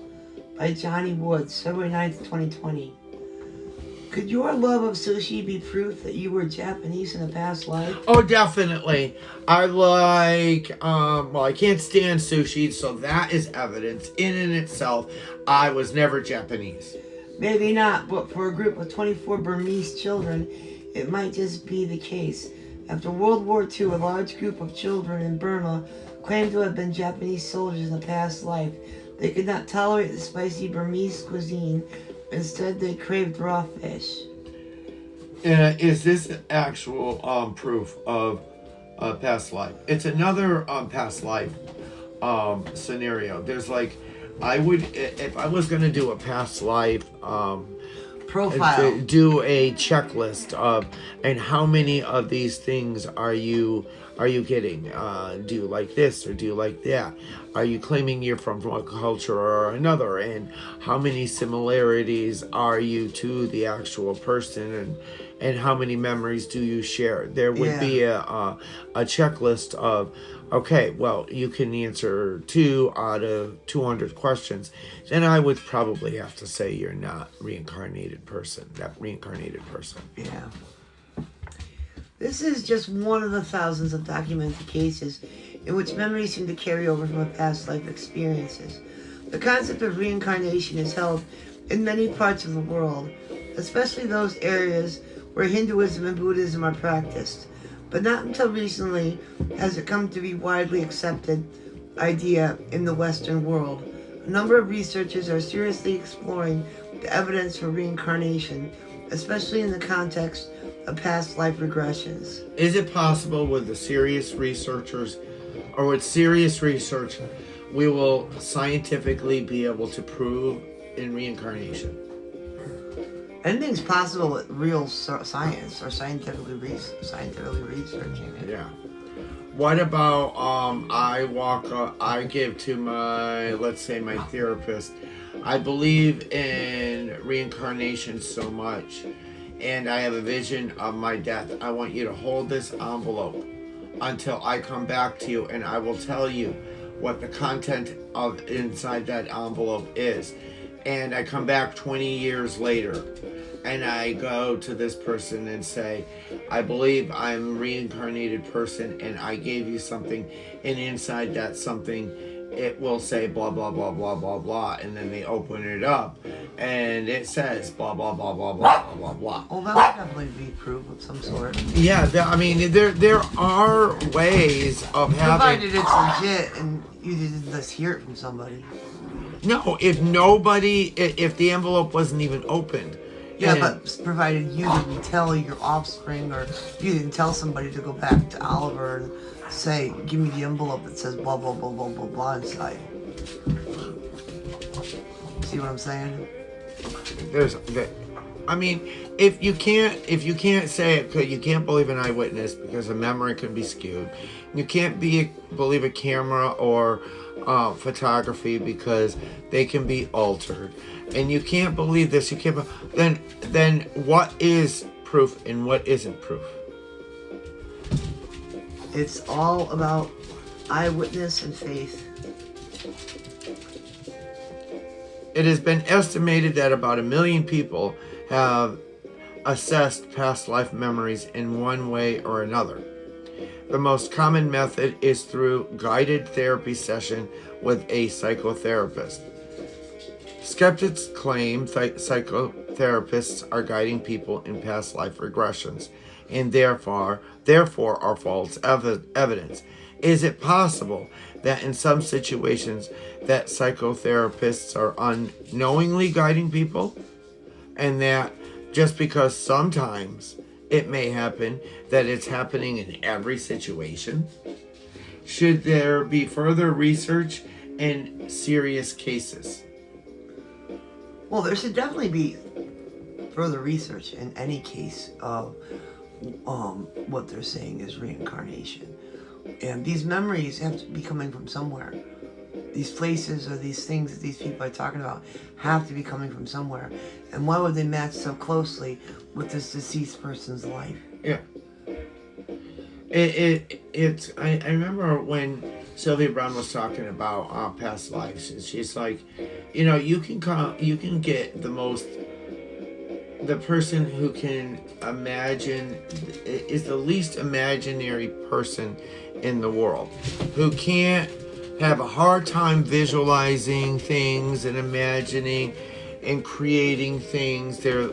by Johnny Woods, February 9th, 2020. Could your love of sushi be proof that you were Japanese in a past life? Oh, definitely. I like, I can't stand sushi, so that is evidence in and itself. I was never Japanese. Maybe not, but for a group of 24 Burmese children, it might just be the case. After World War II, a large group of children in Burma claimed to have been Japanese soldiers in a past life. They could not tolerate the spicy Burmese cuisine. Instead, they craved raw fish. Is this actual proof of past life? It's another past life scenario. There's like, if I was going to do a past life profile, do a checklist of, and how many of these things are you getting? Do you like this or do you like that? Are you claiming you're from one culture or another? And how many similarities are you to the actual person? And how many memories do you share? There would be a checklist of, okay, well, you can answer 2 out of 200 questions. Then I would probably have to say you're not that reincarnated person. Yeah. This is just one of the thousands of documented cases in which memories seem to carry over from a past life experiences. The concept of reincarnation is held in many parts of the world, especially those areas where Hinduism and Buddhism are practiced. But not until recently has it come to be widely accepted idea in the Western world. A number of researchers are seriously exploring the evidence for reincarnation, especially in the context of past life regressions. Is it possible with the serious researchers, or with serious research, we will scientifically be able to prove in reincarnation? Anything's possible with real science or scientifically researching it. Yeah. What about I give to my, let's say my therapist, I believe in reincarnation so much, and I have a vision of my death. I want you to hold this envelope until I come back to you, and I will tell you what the content of inside that envelope is. And I come back 20 years later, and I go to this person and say, I believe I'm a reincarnated person, and I gave you something, and inside that something, it will say blah, blah, blah, blah, blah, blah, and then they open it up, and it says blah, blah, blah, blah, blah, blah, blah, blah. Well, that would definitely be proof of some sort. Yeah, I mean, there are ways of having... Provided it's legit, and you didn't just hear it from somebody. No, if the envelope wasn't even opened. Yeah, but provided you didn't tell your offspring, or you didn't tell somebody to go back to Oliver and say, give me the envelope that says blah, blah, blah, blah, blah, blah inside. See what I'm saying? If you can't say it, you can't believe an eyewitness because a memory can be skewed. You can't believe a camera or photography because they can be altered, and you can't believe this. You can't. Then what is proof and what isn't proof? It's all about eyewitness and faith. It has been estimated that about 1 million people have assessed past life memories in one way or another. The most common method is through guided therapy session with a psychotherapist. Skeptics claim psychotherapists are guiding people in past life regressions and therefore are false evidence. Is it possible that in some situations that psychotherapists are unknowingly guiding people, and that just because sometimes it may happen that it's happening in every situation? Should there be further research in serious cases? Well, there should definitely be further research in any case of what they're saying is reincarnation. And these memories have to be coming from somewhere. These places or these things that these people are talking about have to be coming from somewhere. And why would they match so closely with this deceased person's life? Yeah. I remember when Sylvia Brown was talking about past lives, and she's like, you can get the person who can imagine is the least imaginary person in the world, who can't have a hard time visualizing things and imagining and creating things. They're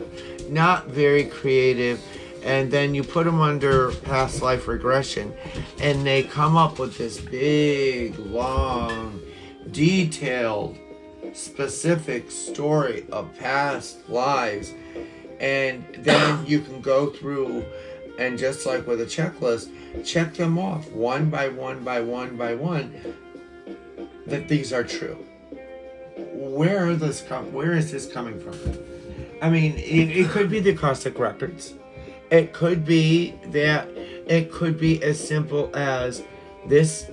not very creative. And then you put them under past life regression, and they come up with this big, long, detailed, specific story of past lives. And then you can go through and, just like with a checklist, check them off one by one by one by one that these are true. Where is this coming from? I mean, it could be the Akashic records. It could be as simple as this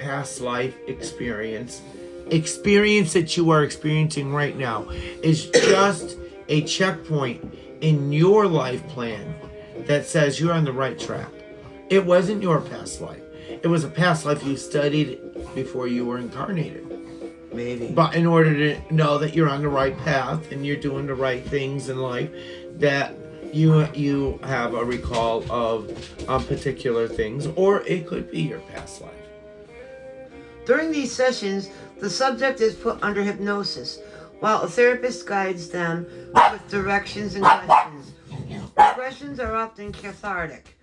past life experience that you are experiencing right now is just a checkpoint in your life plan that says you're on the right track. It wasn't your past life. It was a past life you studied before you were incarnated. Maybe. But in order to know that you're on the right path and you're doing the right things in life, that you have a recall of particular things, or it could be your past life. During these sessions, the subject is put under hypnosis, while a therapist guides them with directions and questions. Questions are often cathartic,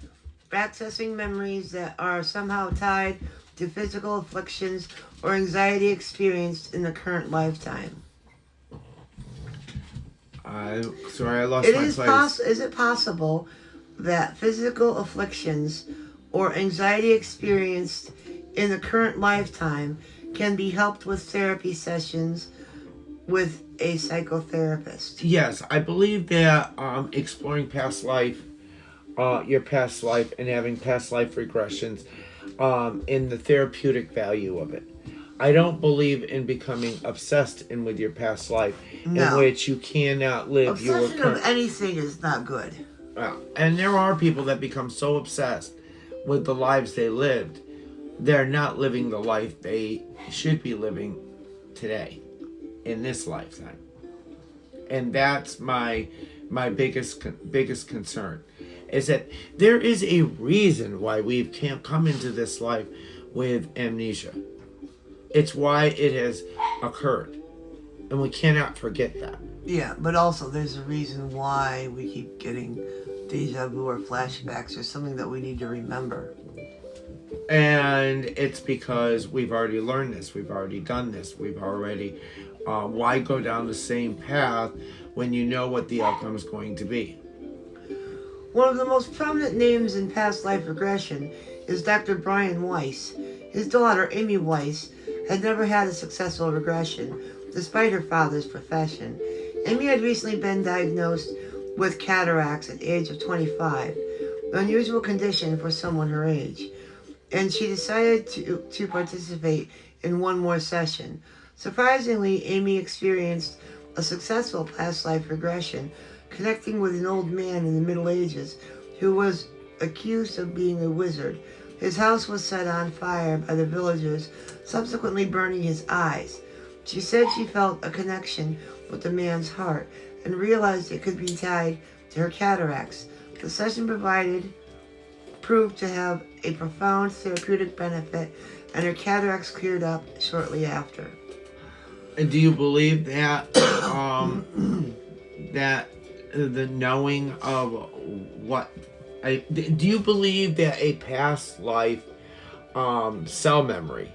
accessing memories that are somehow tied to physical afflictions or anxiety experienced in the current lifetime. Sorry, I lost my place. Is it possible that physical afflictions or anxiety experienced in the current lifetime can be helped with therapy sessions with a psychotherapist? Yes, I believe that exploring past life, your past life, and having past life regressions, in the therapeutic value of it. I don't believe in becoming obsessed with your past life, in which you cannot live your current... Obsession of anything is not good. And there are people that become so obsessed with the lives they lived, they're not living the life they should be living today, in this lifetime. And that's my biggest concern, is that there is a reason why we can't come into this life with amnesia. It's why it has occurred, and we cannot forget that. Yeah, but also there's a reason why we keep getting deja vu or flashbacks or something that we need to remember. And it's because we've already learned this, we've already done this, we've already... why go down the same path when you know what the outcome is going to be? One of the most prominent names in past life regression is Dr. Brian Weiss. His daughter, Amy Weiss, had never had a successful regression, despite her father's profession. Amy had recently been diagnosed with cataracts at the age of 25, an unusual condition for someone her age, and she decided to participate in one more session. Surprisingly, Amy experienced a successful past life regression, connecting with an old man in the Middle Ages who was accused of being a wizard. His house was set on fire by the villagers, subsequently burning his eyes. She said she felt a connection with the man's heart and realized it could be tied to her cataracts. The session proved to have a profound therapeutic benefit, and her cataracts cleared up shortly after. And do you believe that that the knowing of what do you believe that a past life cell memory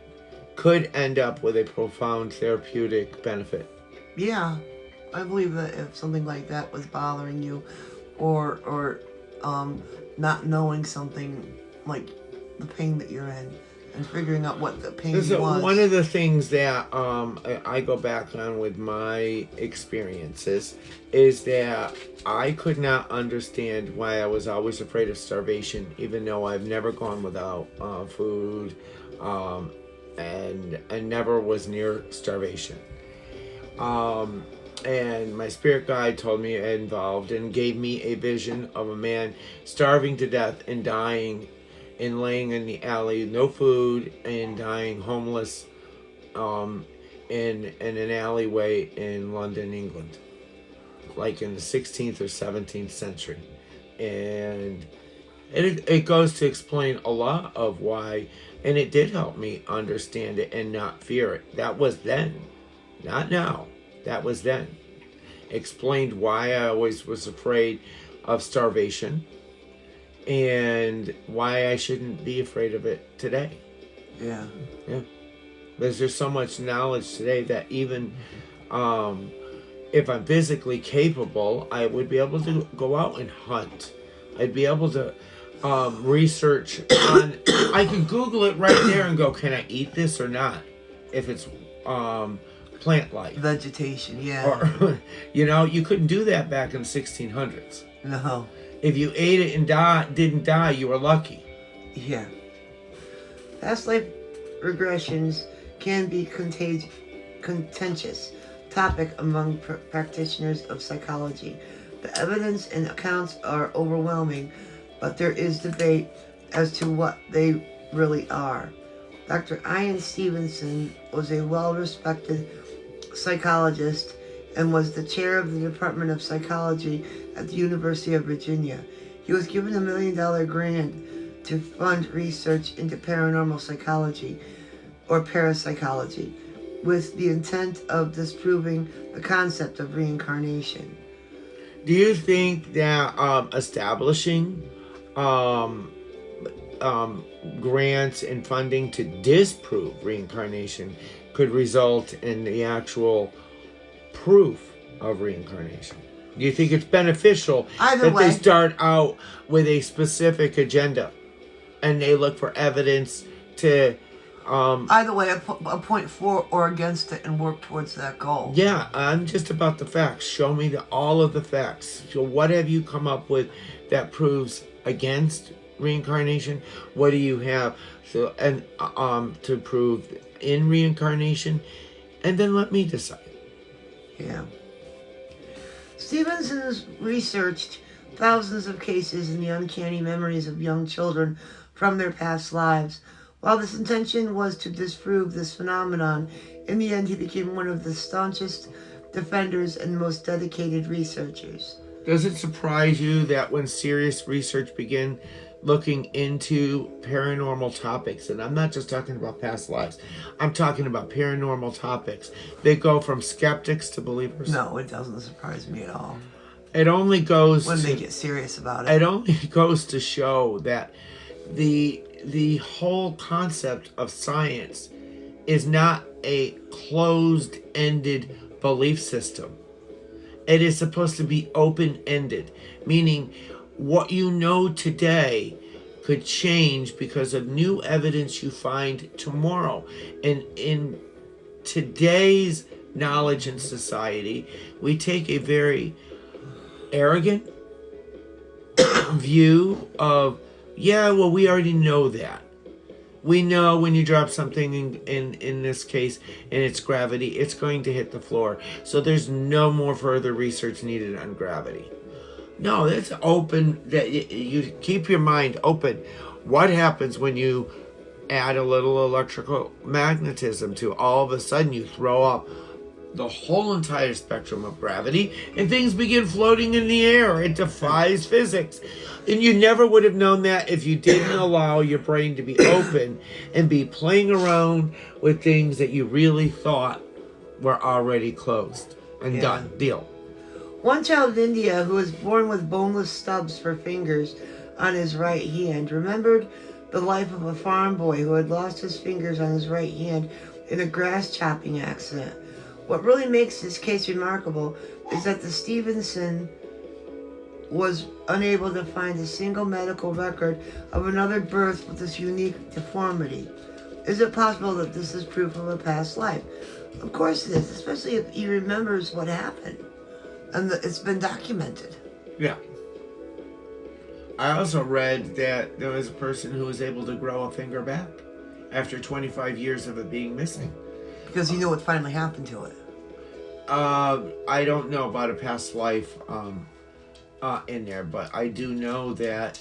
could end up with a profound therapeutic benefit? Yeah, I believe that if something like that was bothering you, or not knowing something like the pain that you're in and figuring out what the pain was. One of the things that I go back on with my experiences is that I could not understand why I was always afraid of starvation, even though I've never gone without food and never was near starvation. And my spirit guide told me involved and gave me a vision of a man starving to death and dying and laying in the alley, no food, and dying homeless in an alleyway in London, England, like in the 16th or 17th century. And it goes to explain a lot of why, and it did help me understand it and not fear it. That was then, not now. That was then. Explained why I always was afraid of starvation and why I shouldn't be afraid of it today. Yeah. Yeah. There's just so much knowledge today that even if I'm physically capable, I would be able to go out and hunt. I'd be able to research on... I can Google it right there and go, can I eat this or not? If it's... plant life. Vegetation, yeah. Or, you couldn't do that back in the 1600s. No. If you ate it and didn't die, you were lucky. Yeah. Past life regressions can be contentious topic among practitioners of psychology. The evidence and accounts are overwhelming, but there is debate as to what they really are. Dr. Ian Stevenson was a well-respected psychologist and was the chair of the Department of Psychology at the University of Virginia. He was given $1 million grant to fund research into paranormal psychology or parapsychology with the intent of disproving the concept of reincarnation. Do you think that establishing grants and funding to disprove reincarnation could result in the actual proof of reincarnation? Do you think it's beneficial they start out with a specific agenda and they look for evidence to... Either way, a point for or against it and work towards that goal. Yeah, I'm just about the facts. Show me all of the facts. So what have you come up with that proves against reincarnation? What do you have to prove in reincarnation? And then let me decide. Yeah. Stevenson's researched thousands of cases in the uncanny memories of young children from their past lives. While his intention was to disprove this phenomenon, in the end he became one of the staunchest defenders and most dedicated researchers. Does it surprise you that when serious research began looking into paranormal topics, and I'm not just talking about past lives, I'm talking about paranormal topics, they go from skeptics to believers? No, it doesn't surprise me at all. It only goes when they get serious about it. It only goes to show that the whole concept of science is not a closed-ended belief system. It is supposed to be open-ended, meaning what you know today could change because of new evidence you find tomorrow. And in today's knowledge in society, we take a very arrogant view of, yeah, well, we already know that. We know when you drop something in this case and its gravity, it's going to hit the floor. So there's no more further research needed on gravity. No, that's open. That you keep your mind open. What happens when you add a little electrical magnetism to all of a sudden you throw up the whole entire spectrum of gravity and things begin floating in the air. It defies physics. And you never would have known that if you didn't allow your brain to be open and be playing around with things that you really thought were already closed and done. Deal. One child in India who was born with boneless stubs for fingers on his right hand remembered the life of a farm boy who had lost his fingers on his right hand in a grass chopping accident. What really makes this case remarkable is that the Stevenson was unable to find a single medical record of another birth with this unique deformity. Is it possible that this is proof of a past life? Of course it is, especially if he remembers what happened. And it's been documented. Yeah. I also read that there was a person who was able to grow a finger back after 25 years of it being missing. Because he knew what finally happened to it. I don't know about a past life in there, but I do know that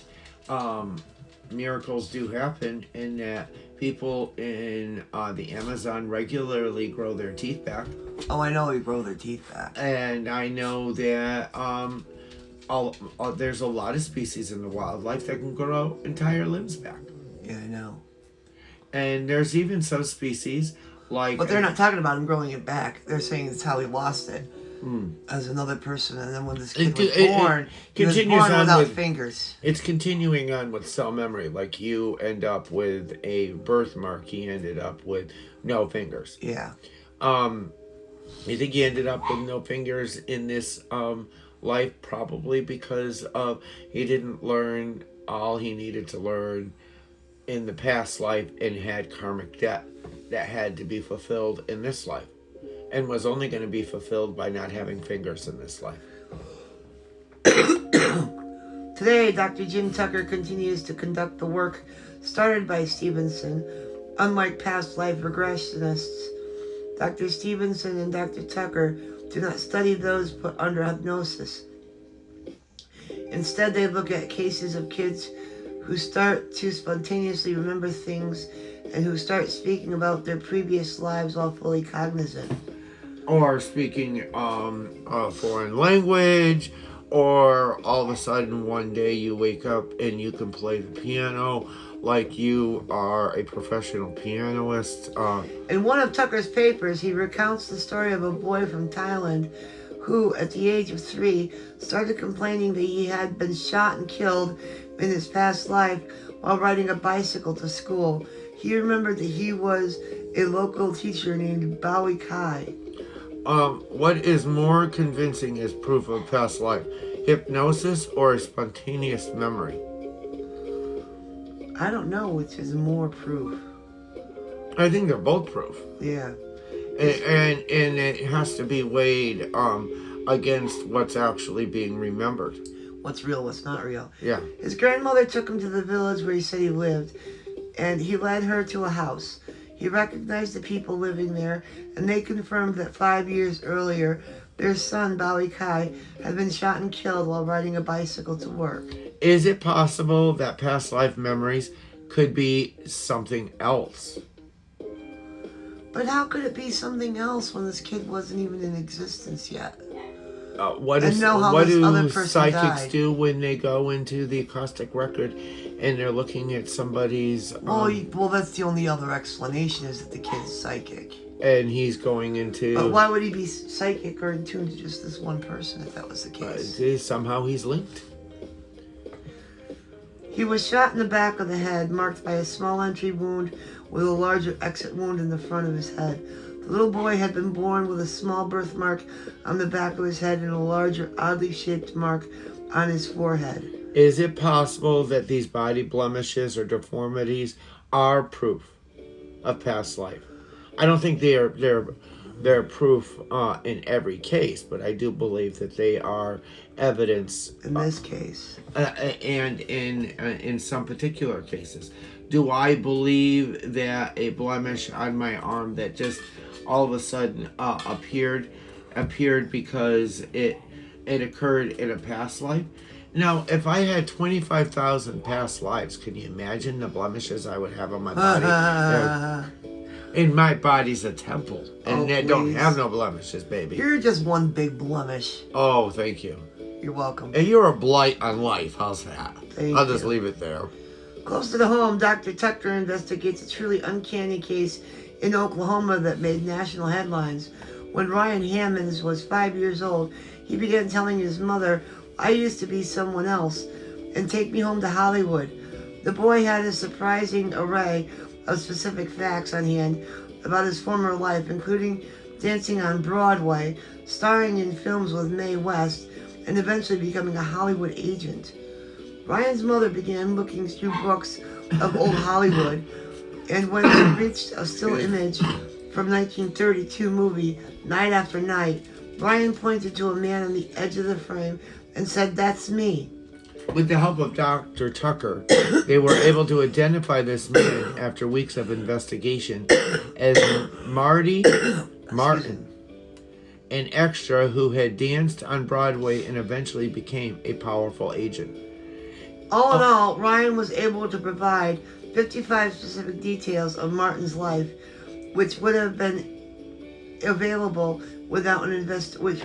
miracles do happen in that people in the Amazon regularly grow their teeth back. Oh, I know they grow their teeth back. And I know that there's a lot of species in the wildlife that can grow entire limbs back. Yeah, I know. And there's even some species like... But they're not talking about him growing it back. They're saying it's how he lost it as another person. And then when this kid was born, he was born without fingers. It's continuing on with cell memory. Like you end up with a birthmark. He ended up with no fingers. Yeah. You think he ended up with no fingers in this life? Probably because he didn't learn all he needed to learn in the past life and had karmic debt that had to be fulfilled in this life and was only going to be fulfilled by not having fingers in this life. Today, Dr. Jim Tucker continues to conduct the work started by Stevenson. Unlike past life regressionists, Dr. Stevenson and Dr. Tucker do not study those put under hypnosis. Instead, they look at cases of kids who start to spontaneously remember things and who start speaking about their previous lives while fully cognizant. Or speaking a foreign language, or all of a sudden one day you wake up and you can play the piano like you are a professional pianist. In one of Tucker's papers, he recounts the story of a boy from Thailand who, at the age of 3, started complaining that he had been shot and killed in his past life while riding a bicycle to school. He remembered that he was a local teacher named Bowie Kai. What is more convincing as proof of past life? Hypnosis or a spontaneous memory? I don't know which is more proof. I think they're both proof. Yeah. And it has to be weighed against what's actually being remembered. What's real, what's not real. Yeah. His grandmother took him to the village where he said he lived, and he led her to a house. He recognized the people living there, and they confirmed that 5 years earlier, their son, Bowie Kai, had been shot and killed while riding a bicycle to work. Is it possible that past life memories could be something else? But how could it be something else when this kid wasn't even in existence yet? What do psychics do when they go into the Akashic record and they're looking at somebody's... Well, that's the only other explanation, is that the kid's psychic. And he's going into... But why would he be psychic or in tune to just this one person if that was the case? Somehow he's linked. He was shot in the back of the head, marked by a small entry wound with a larger exit wound in the front of his head. The little boy had been born with a small birthmark on the back of his head and a larger, oddly shaped mark on his forehead. Is it possible that these body blemishes or deformities are proof of past life? I don't think they're they're proof in every case, but I do believe that they are evidence in this case, and in some particular cases. Do I believe that a blemish on my arm that just all of a sudden appeared because it occurred in a past life? Now, if I had 25,000 past lives, can you imagine the blemishes I would have on my body? And my body's a temple, and I don't have no blemishes, baby. You're just one big blemish. Oh, thank you. You're welcome. And you're a blight on life. How's that? I'll just leave it there. Close to the home, Dr. Tucker investigates a truly uncanny case in Oklahoma that made national headlines. When Ryan Hammonds was 5 years old, he began telling his mother, "I used to be someone else, and take me home to Hollywood." The boy had a surprising array of specific facts on hand about his former life, including dancing on Broadway, starring in films with Mae West, and eventually becoming a Hollywood agent. Ryan's mother began looking through books of old Hollywood, and when she reached a still image from 1932 movie Night After Night, Ryan pointed to a man on the edge of the frame and said, "That's me." With the help of Dr. Tucker, they were able to identify this man after weeks of investigation as Martin, an extra who had danced on Broadway and eventually became a powerful agent. All in all, Ryan was able to provide 55 specific details of Martin's life, which would have been available without which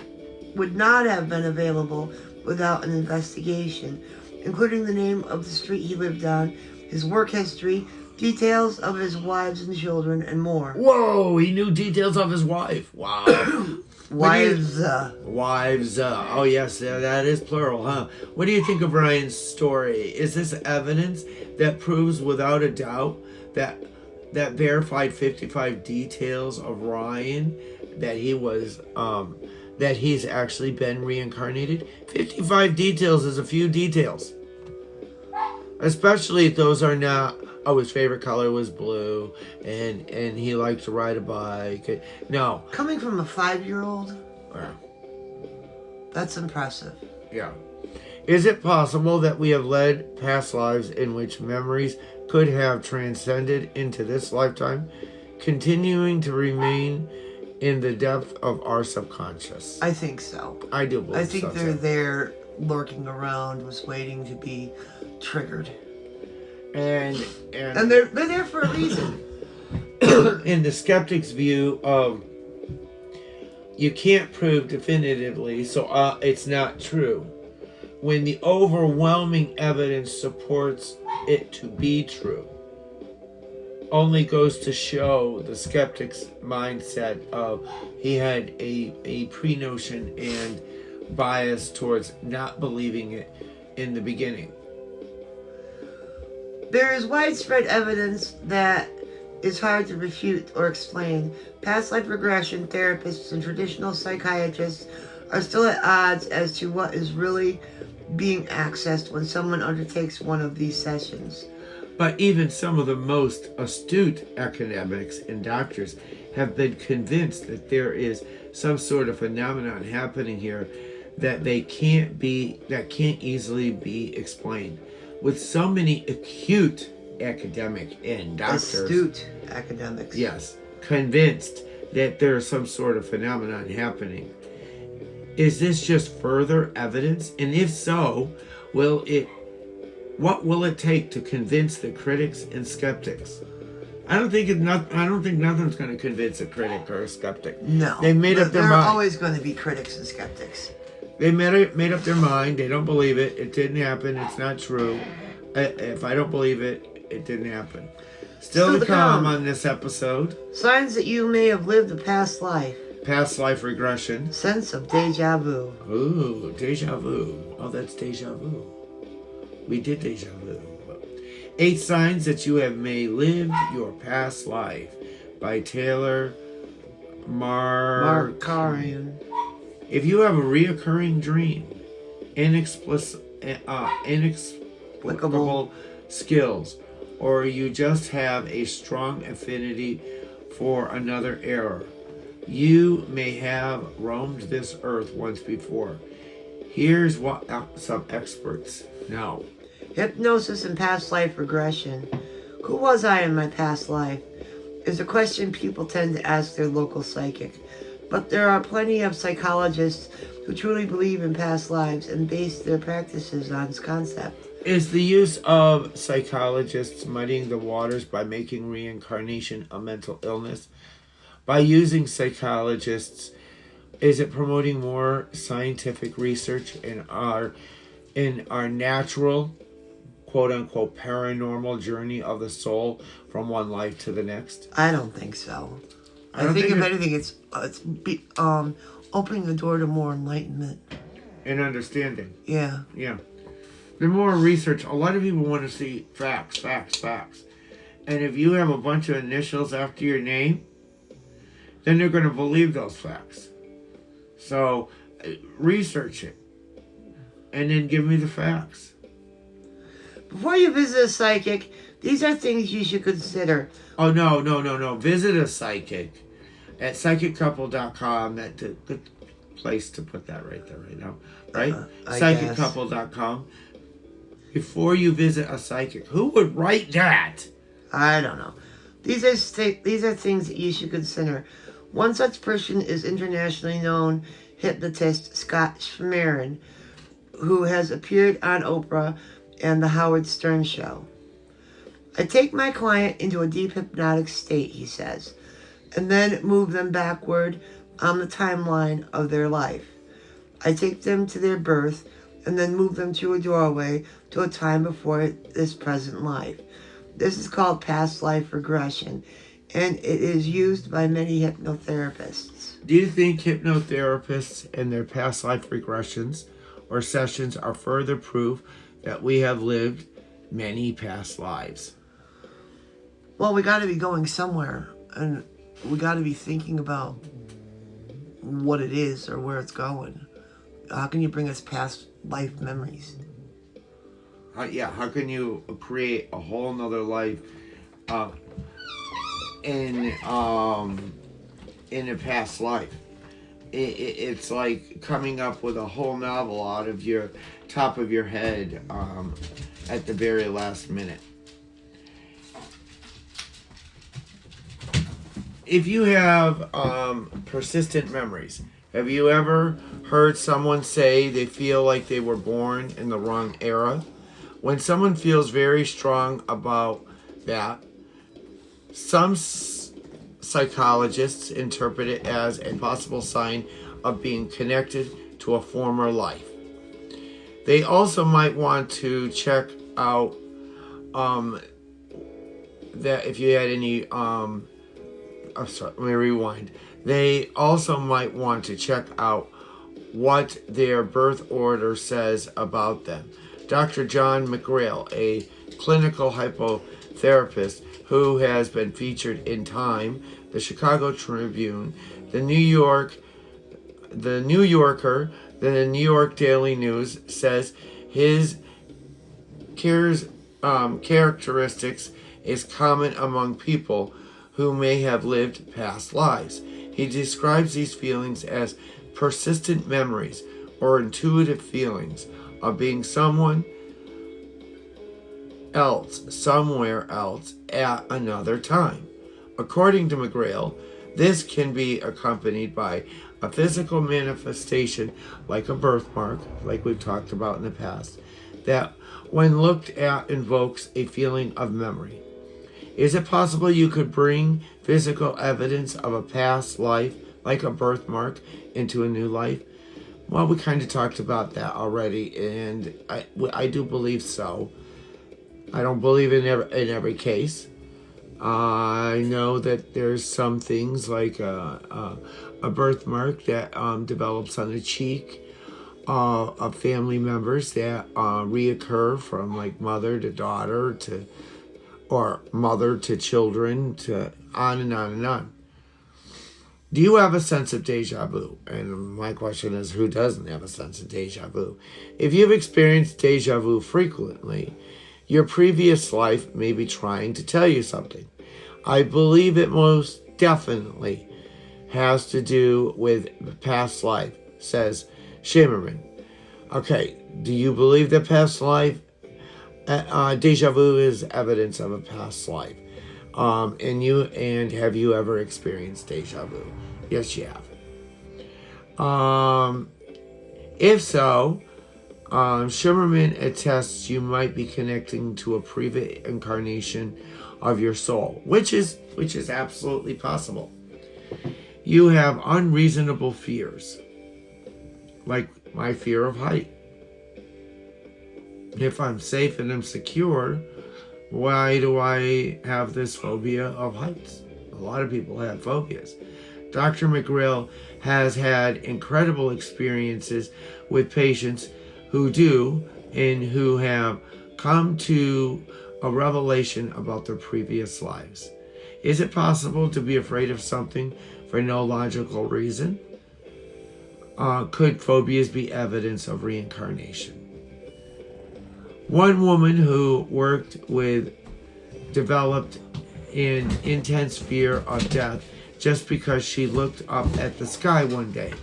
would not have been available without an investigation, including the name of the street he lived on, his work history, details of his wives and children, and more. Whoa, he knew details of his wife. Wow. Wives. Wives. Oh, yes, that is plural, huh? What do you think of Ryan's story? Is this evidence that proves without a doubt that verified 55 details of Ryan that he was that he's actually been reincarnated? 55 details is a few details. Especially if those are not, oh, his favorite color was blue, and he liked to ride a bike. No. Coming from a 5-year-old, Yeah. That's impressive. Yeah. Is it possible that we have led past lives in which memories could have transcended into this lifetime, continuing to remain in the depth of our subconscious? I think so. I do believe so. I think they're there lurking around, was waiting to be triggered. And they're there for a reason. in the skeptic's view of you can't prove definitively, so it's not true. When the overwhelming evidence supports it to be true, only goes to show the skeptic's mindset of he had a pre-notion and bias towards not believing it in the beginning. There is widespread evidence that is hard to refute or explain. Past life regression therapists and traditional psychiatrists are still at odds as to what is really being accessed when someone undertakes one of these sessions. But even some of the most astute academics and doctors have been convinced that there is some sort of phenomenon happening here that can't easily be explained. With so many acute academic and doctors, astute academics, yes, convinced that there's some sort of phenomenon happening. Is this just further evidence? And if so, what will it take to convince the critics and skeptics? I don't think nothing's going to convince a critic or a skeptic. No, they made up their mind. There are always going to be critics and skeptics. They made up their mind. They don't believe it. It didn't happen. It's not true. If I don't believe it, it didn't happen. Still to come on this episode. Signs that you may have lived a past life. Past life regression. Sense of deja vu. Ooh, deja vu. Oh, that's deja vu. We did deja vu. 8 signs that you may lived your past life by Taylor Markarian. If you have a reoccurring dream, inexplicable skills, or you just have a strong affinity for another era, You may have roamed this earth once before. Here's what some experts know. Hypnosis and past life regression. Who was I in my past life? Is a question people tend to ask their local psychic. But there are plenty of psychologists who truly believe in past lives and base their practices on this concept. Is the use of psychologists muddying the waters by making reincarnation a mental illness? By using psychologists, is it promoting more scientific research in our natural, quote-unquote, paranormal journey of the soul from one life to the next? I don't think so. I think if anything, it's opening the door to more enlightenment and understanding. Yeah. Yeah. The more research, a lot of people want to see facts. And if you have a bunch of initials after your name, then they're going to believe those facts. So research it and then give me the facts. Before you visit a psychic, these are things you should consider. Oh, no. Visit a psychic at psychiccouple.com. That's a good place to put that right there right now. Right? Psychiccouple.com. Before you visit a psychic. Who would write that? I don't know. These are things that you should consider. One such person is internationally known hypnotist Scott Schmerin, who has appeared on Oprah and The Howard Stern Show. I take my client into a deep hypnotic state, he says, and then move them backward on the timeline of their life. I take them to their birth and then move them through a doorway to a time before this present life. This is called past life regression, and it is used by many hypnotherapists. Do you think hypnotherapists and their past life regressions or sessions are further proof that we have lived many past lives? Well, we got to be going somewhere, and we got to be thinking about what it is or where it's going. How can you bring us past life memories? How can you create a whole nother life in a past life? It's like coming up with a whole novel out of your top of your head at the very last minute. If you have persistent memories, have you ever heard someone say they feel like they were born in the wrong era? When someone feels very strong about that, some psychologists interpret it as a possible sign of being connected to a former life. They also might want to check out that if you had any let me rewind. They also might want to check out what their birth order says about them. Dr. John McGrail, a clinical hypnotherapist who has been featured in Time, the Chicago Tribune, the New Yorker, the New York Daily News, says his characteristics is common among people who may have lived past lives. He describes these feelings as persistent memories or intuitive feelings of being someone else, somewhere else, at another time. According to McGrail, this can be accompanied by a physical manifestation like a birthmark, like we've talked about in the past, that when looked at invokes a feeling of memory. Is it possible you could bring physical evidence of a past life, like a birthmark, into a new life? Well, we kind of talked about that already, and I do believe so. I don't believe in every case. I know that there's some things like a birthmark that develops on the cheek of family members that reoccur from like mother to daughter or mother to children to on and on and on. Do you have a sense of deja vu? And my question is, who doesn't have a sense of deja vu? If you've experienced deja vu frequently, your previous life may be trying to tell you something. I believe it most definitely has to do with past life, says Shimmerman. Okay, do you believe that past life, deja vu is evidence of a past life? And have you ever experienced deja vu? Yes, you have. If so, Shimmerman attests you might be connecting to a previous incarnation of your soul, which is absolutely possible. You have unreasonable fears, like my fear of height. If I'm safe and I'm secure, why do I have this phobia of heights? A lot of people have phobias. Dr. McGrill has had incredible experiences with patients who do and who have come to a revelation about their previous lives. Is it possible to be afraid of something for no logical reason? Could phobias be evidence of reincarnation? One woman who developed an intense fear of death just because she looked up at the sky one day.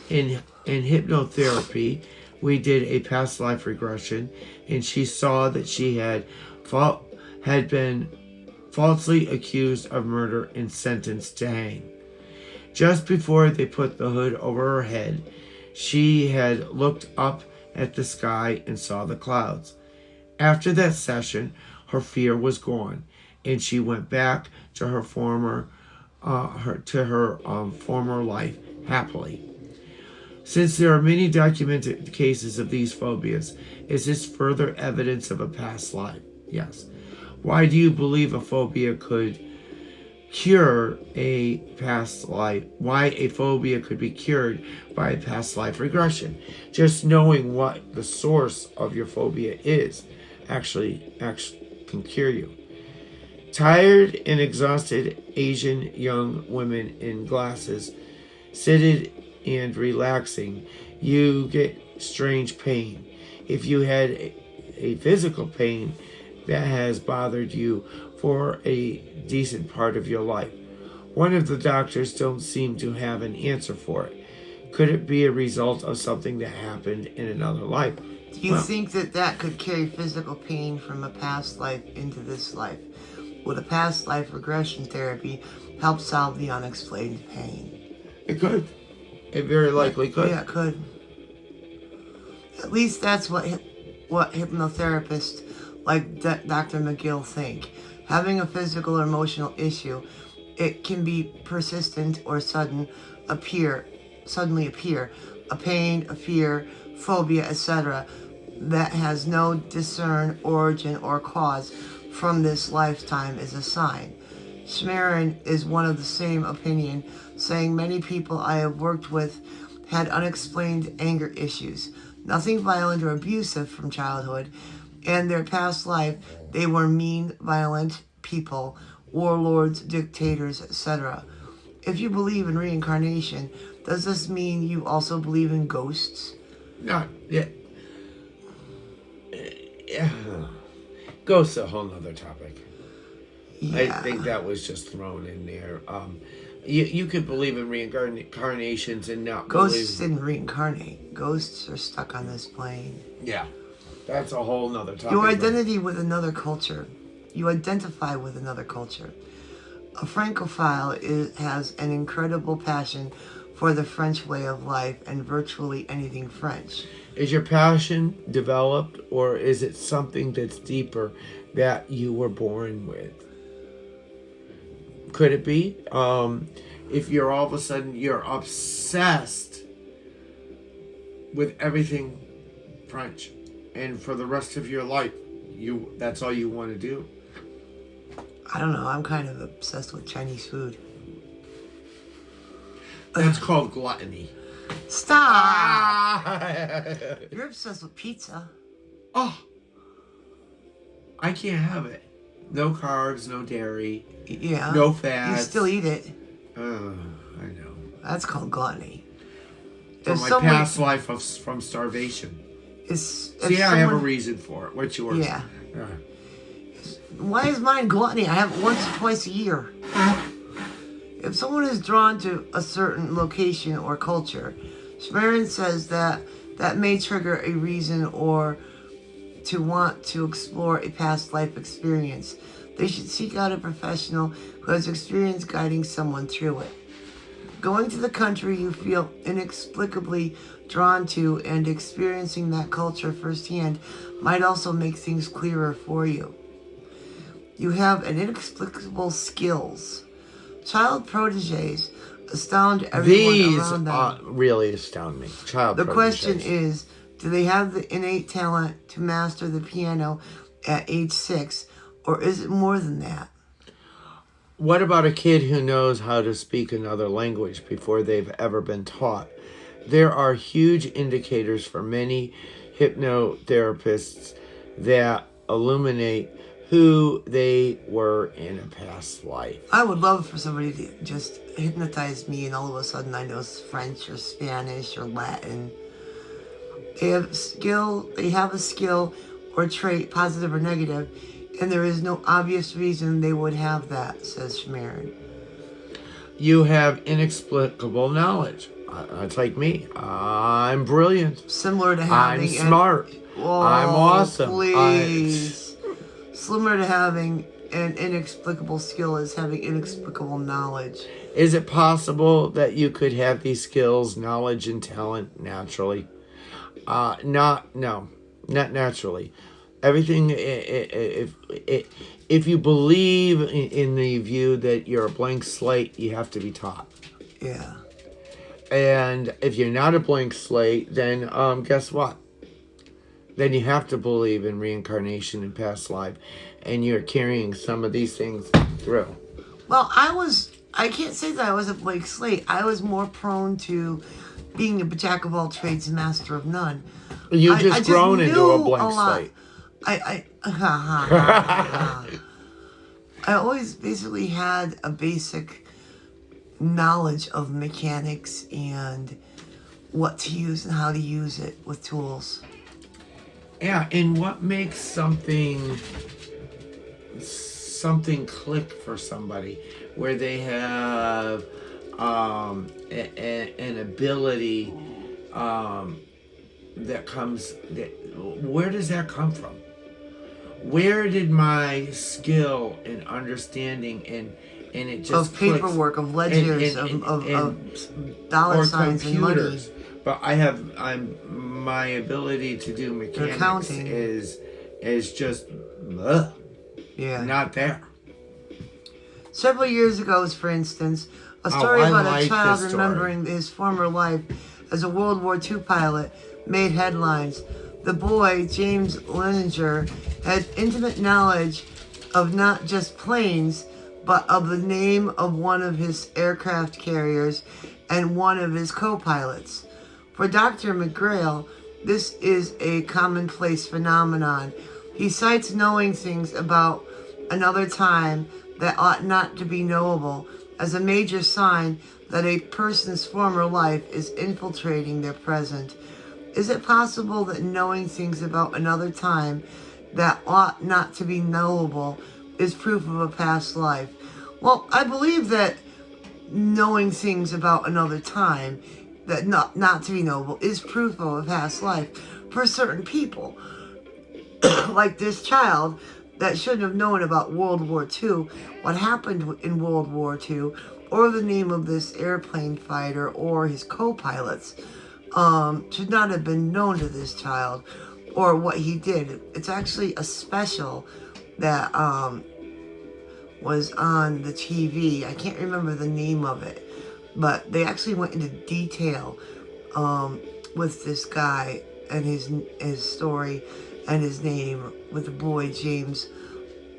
In hypnotherapy, we did a past life regression, and she saw that she had been falsely accused of murder and sentenced to hang. Just before they put the hood over her head, she had looked up at the sky and saw the clouds. After that session, her fear was gone, and she went back to her former life happily. Since there are many documented cases of these phobias, is this further evidence of a past life? Yes. Why do you believe a phobia could cure a past life? Why a phobia could be cured by a past life regression? Just knowing what the source of your phobia is actually can cure you. Tired and exhausted Asian young women in glasses, seated and relaxing, you get strange pain. If you had a physical pain that has bothered you for a decent part of your life, one of the doctors don't seem to have an answer for it. Could it be a result of something that happened in another life? Do you think that could carry physical pain from a past life into this life? Would a past life regression therapy help solve the unexplained pain? It could. It very likely could. Yeah, it could. At least that's what hypnotherapists like Dr. McGill think. Having a physical or emotional issue, it can be persistent or suddenly appear. A pain, a fear, phobia, etc. that has no discerned origin or cause from this lifetime is a sign. Schmerin is one of the same opinion, saying many people I have worked with had unexplained anger issues, nothing violent or abusive from childhood, and their past life they were mean, violent people, warlords, dictators, etc. If you believe in reincarnation, does this mean you also believe in ghosts? Not yet. Yeah. Ghosts a whole nother topic. Yeah. I think that was just thrown in there. You could believe in reincarnations and not Ghosts believe... didn't reincarnate. Ghosts are stuck on this plane. Yeah. That's a whole nother topic. Your identity with another culture. You identify with another culture. A Francophile has an incredible passion for the French way of life and virtually anything French. Is your passion developed, or is it something that's deeper that you were born with? Could it be? If you're all of a sudden you're obsessed with everything French, and for the rest of your life, that's all you want to do. I don't know. I'm kind of obsessed with Chinese food. That's called gluttony. Stop! You're obsessed with pizza. Oh, I can't have it. No carbs, no dairy. Yeah. No fat. You still eat it. I know. That's called gluttony. From my past life from starvation. See, I have a reason for it. What's yours? Yeah. Why is mine gluttony? I have it once or twice a year. If someone is drawn to a certain location or culture, Schmerin says that may trigger a reason or to want to explore a past life experience. They should seek out a professional who has experience guiding someone through it. Going to the country you feel inexplicably drawn to and experiencing that culture firsthand might also make things clearer for you. You have an inexplicable skills. Child proteges astound everyone around them. These really astound me. The question is, do they have the innate talent to master the piano at age 6, or is it more than that? What about a kid who knows how to speak another language before they've ever been taught? There are huge indicators for many hypnotherapists that illuminate who they were in a past life. I would love for somebody to just hypnotize me and all of a sudden I know French or Spanish or Latin. They have a skill or trait, positive or negative, and there is no obvious reason they would have that, says Schmerin. You have inexplicable knowledge. It's like me. I'm brilliant. Similar to having... I'm smart. I'm awesome. Please. Similar to having an inexplicable skill is having inexplicable knowledge. Is it possible that you could have these skills, knowledge, and talent naturally? Not naturally. Everything, if you believe in the view that you're a blank slate, you have to be taught. Yeah. And if you're not a blank slate, then guess what? Then you have to believe in reincarnation and past life, and you're carrying some of these things through. Well, I can't say that I was a blank slate. I was more prone to being a jack of all trades and master of none. You've just grown into a blank slate. I always basically had a basic knowledge of mechanics and what to use and how to use it with tools. Yeah, and what makes something click for somebody where they have an ability that comes... where does that come from? Where did my skill and understanding and it just of paperwork, of ledgers, of dollar signs and money. But my ability to do mechanics is just not there. Several years ago, for instance, a story about a child remembering his former life as a World War II pilot made headlines. The boy, James Leninger, had intimate knowledge of not just planes, but of the name of one of his aircraft carriers and one of his co-pilots. For Dr. McGrail, this is a commonplace phenomenon. He cites knowing things about another time that ought not to be knowable as a major sign that a person's former life is infiltrating their present. Is it possible that knowing things about another time that ought not to be knowable is proof of a past life? Well, I believe that knowing things about another time that not to be knowable is proof of a past life for certain people. Like this child that shouldn't have known about World War II, what happened in World War II, or the name of this airplane fighter or his co-pilots. Should not have been known to this child or what he did. It's actually a special that was on the TV. I can't remember the name of it, but they actually went into detail with this guy and his story and his name with the boy James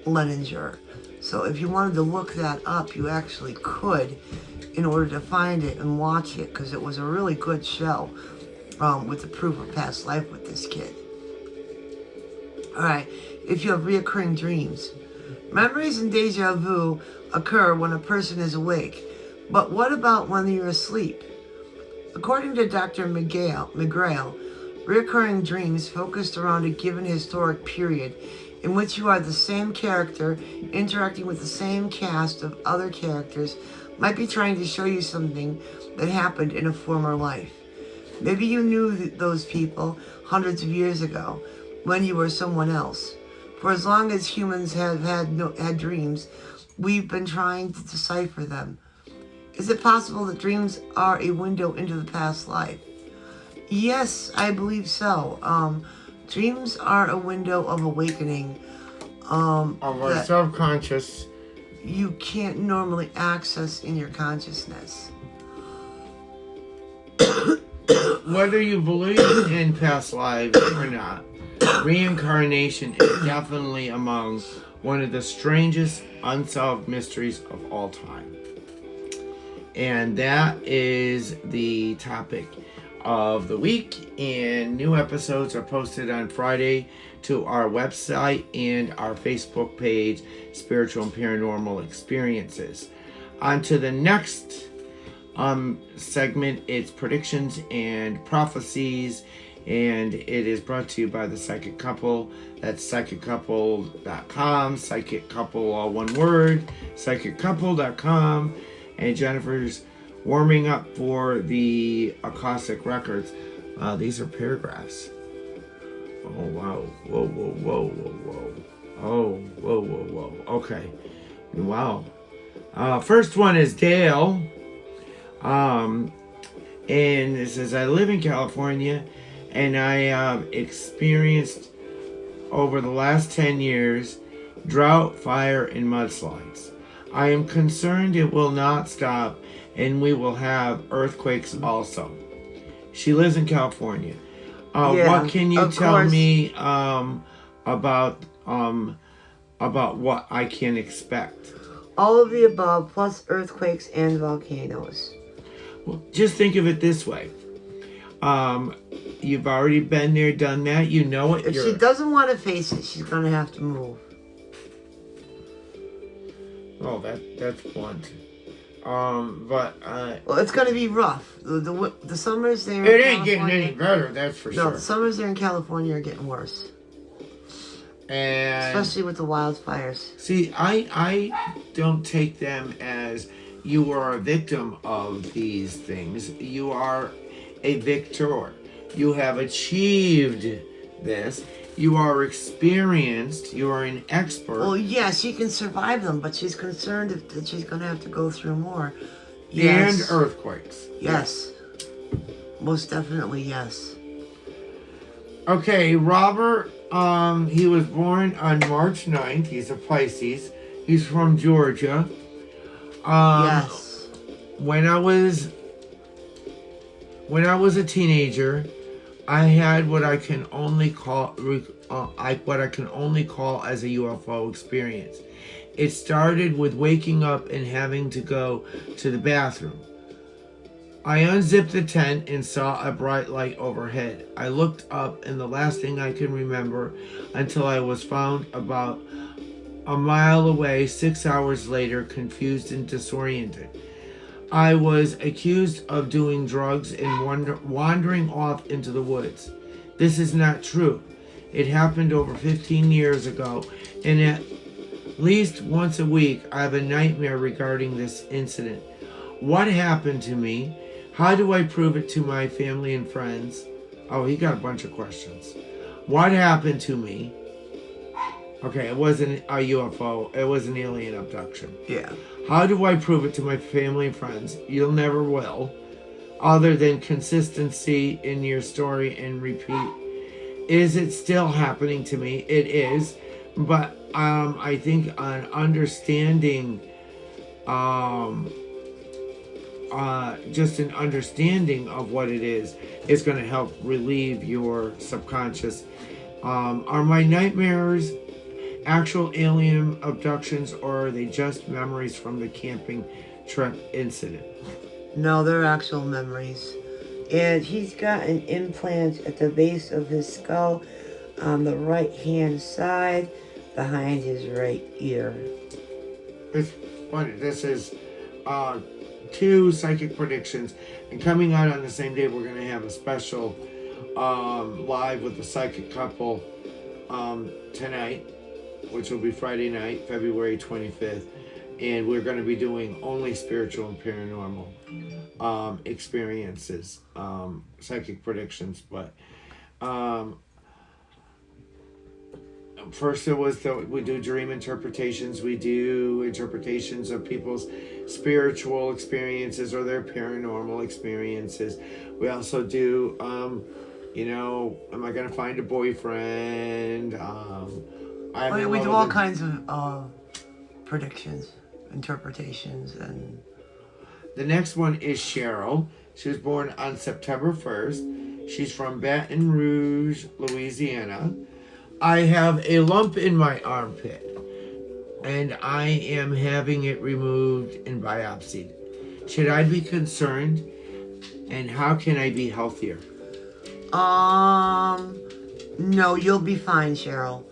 Leninger. So if you wanted to look that up, you actually could in order to find it and watch it, because it was a really good show with the proof of past life with this kid. Alright, if you have reoccurring dreams. Memories and deja vu occur when a person is awake, but what about when you're asleep? According to Dr. McGrail, reoccurring dreams focused around a given historic period in which you are the same character interacting with the same cast of other characters might be trying to show you something that happened in a former life. Maybe you knew those people hundreds of years ago when you were someone else. For as long as humans have had dreams, we've been trying to decipher them. Is it possible that dreams are a window into the past life? Yes, I believe so. Dreams are a window of awakening. Of our subconscious. You can't normally access in your consciousness. Whether you believe in past lives or not, reincarnation is definitely among one of the strangest unsolved mysteries of all time. And that is the topic of the week, and new episodes are posted on Friday to our website and our Facebook page, Spiritual and Paranormal Experiences. On to the next segment. It's predictions and prophecies, and it is brought to you by the Psychic Couple. That's psychiccouple.com, Psychic Couple all one word, psychiccouple.com. And Jennifer's warming up for the Akashic Records. These are paragraphs. Oh, wow. Whoa, whoa, whoa, whoa, whoa. Oh, whoa, whoa, whoa. Okay. Wow. First one is Dale. And it says, I live in California, and I experienced over the last 10 years drought, fire, and mudslides. I am concerned it will not stop, and we will have earthquakes also. She lives in California. What can you tell me about what I can expect? All of the above, plus earthquakes and volcanoes. Well, just think of it this way. You've already been there, done that. You know it. If she doesn't want to face it, she's going to have to move. Oh, that's blunt. Well, it's going to be rough. The summers there. It ain't getting any better, that's for sure. No, the summers there in California are getting worse. And especially with the wildfires. See, I don't take them as you are a victim of these things. You are a victor. You have achieved this. You are experienced. You are an expert. Well, yeah, she can survive them, but she's concerned that she's going to have to go through more. Yes. And earthquakes. Yes. Most definitely, yes. Okay, Robert, he was born on March 9th. He's a Pisces. He's from Georgia. Yes. When I was a teenager, I had what I can only call as a UFO experience. It started with waking up and having to go to the bathroom. I unzipped the tent and saw a bright light overhead. I looked up, and the last thing I can remember until I was found about a mile away 6 hours later, confused and disoriented. I was accused of doing drugs and wandering off into the woods. This is not true. It happened over 15 years ago, and at least once a week I have a nightmare regarding this incident. What happened to me? How do I prove it to my family and friends? Oh, he got a bunch of questions. What happened to me? Okay, it wasn't a UFO. It was an alien abduction. Yeah. How do I prove it to my family and friends? You'll never will. Other than consistency in your story and repeat. Is it still happening to me? It is. But I think an understanding, just an understanding of what it is going to help relieve your subconscious. Are my nightmares actual alien abductions, or are they just memories from the camping trip incident? No, they're actual memories. And he's got an implant at the base of his skull on the right hand side behind his right ear. It's funny. This is 2 psychic predictions, and coming out on the same day, we're going to have a special live with the Psychic Couple tonight. which will be Friday night, February 25th. And we're going to be doing only spiritual and paranormal experiences, psychic predictions. But first we do dream interpretations. We do interpretations of people's spiritual experiences or their paranormal experiences. We also do, am I going to find a boyfriend? We do all kinds of predictions, interpretations, and... The next one is Cheryl. She was born on September 1st. She's from Baton Rouge, Louisiana. I have a lump in my armpit, and I am having it removed and biopsied. Should I be concerned? And how can I be healthier? No, you'll be fine, Cheryl.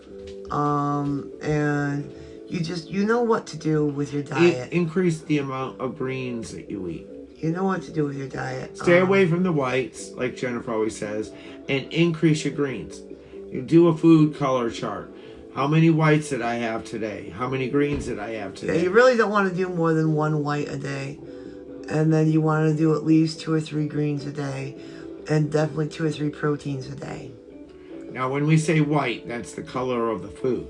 And you know what to do with your diet. Increase the amount of greens that you eat. You know what to do with your diet. Stay away from the whites, like Jennifer always says, and increase your greens. You do a food color chart. How many whites did I have today? How many greens did I have today? Yeah, you really don't want to do more than 1 white a day. And then you want to do at least 2 or 3 greens a day. And definitely 2 or 3 proteins a day. Now, when we say white, that's the color of the food.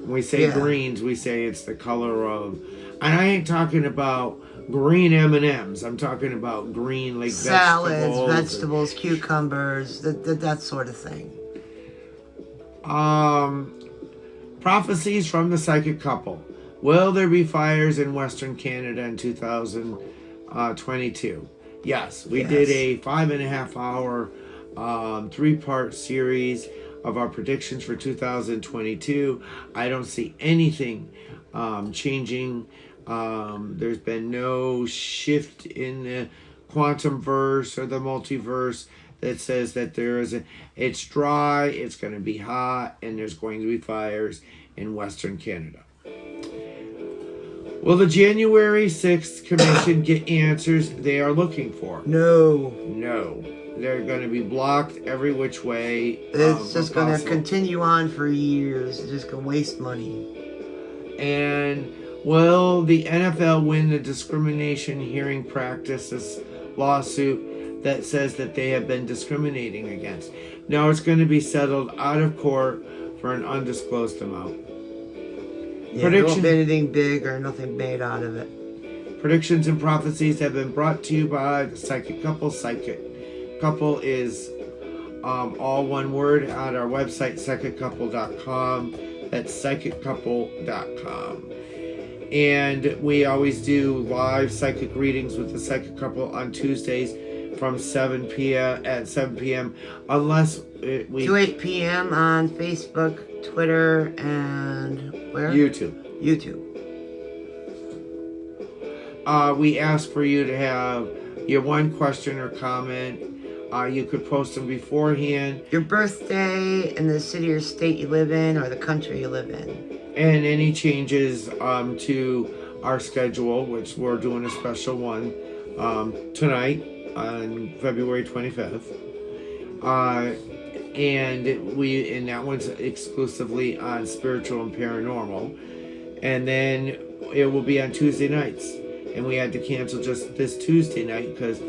When we say greens, we say it's the color of... And I ain't talking about green M&Ms. I'm talking about green, like salads, vegetables, cucumbers, that sort of thing. Prophecies from the psychic couple. Will there be fires in Western Canada in 2022? Yes, we did a 5.5 hour 3-part series of our predictions for 2022. I don't see anything changing. There's been no shift in the quantum verse or the multiverse that says that it's dry, it's going to be hot, and there's going to be fires in Western Canada. Will the January 6th commission get answers they are looking for? No. They're going to be blocked every which way. It's just going to continue on for years. It's just going to waste money. And will the NFL win the discrimination hearing practices lawsuit that says that they have been discriminating against? No, it's going to be settled out of court for an undisclosed amount. Yeah, there won't be anything big or nothing made out of it. Predictions and prophecies have been brought to you by the Psychic Couple. Psychic Couple is all one word on our website, psychiccouple.com. That's psychiccouple.com. And we always do live psychic readings with the Psychic Couple on Tuesdays from 7 p.m. unless we... To 8 p.m. on Facebook, Twitter, and where? YouTube. We ask for you to have your one question or comment. You could post them beforehand. Your birthday and the city or state you live in or the country you live in. And any changes to our schedule, which we're doing a special one tonight on February 25th. And that one's exclusively on spiritual and paranormal. And then it will be on Tuesday nights. And we had to cancel just this Tuesday night because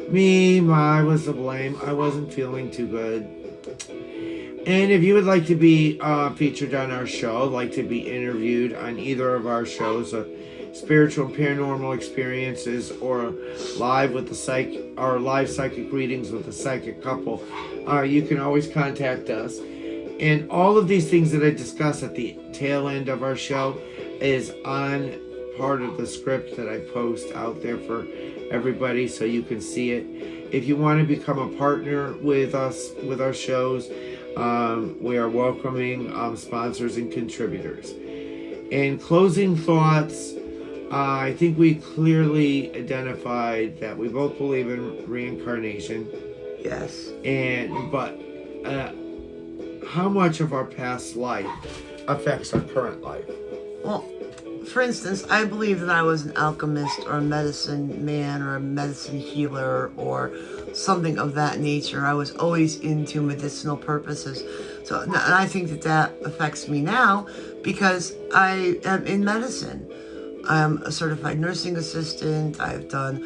I was to blame. I wasn't feeling too good. And if you would like to be featured on our show, like to be interviewed on either of our shows, spiritual and paranormal experiences, or live with live psychic readings with the Psychic Couple, you can always contact us. And all of these things that I discuss at the tail end of our show is on part of the script that I post out there for everybody, so you can see it. If you want to become a partner with us with our shows, we are welcoming sponsors and contributors. In closing thoughts, I think we clearly identified that we both believe in reincarnation. Yes. But how much of our past life affects our current life? Well, for instance, I believe that I was an alchemist or a medicine man or a medicine healer or something of that nature. I was always into medicinal purposes. So and I think that affects me now because I am in medicine. I'm a certified nursing assistant. I've done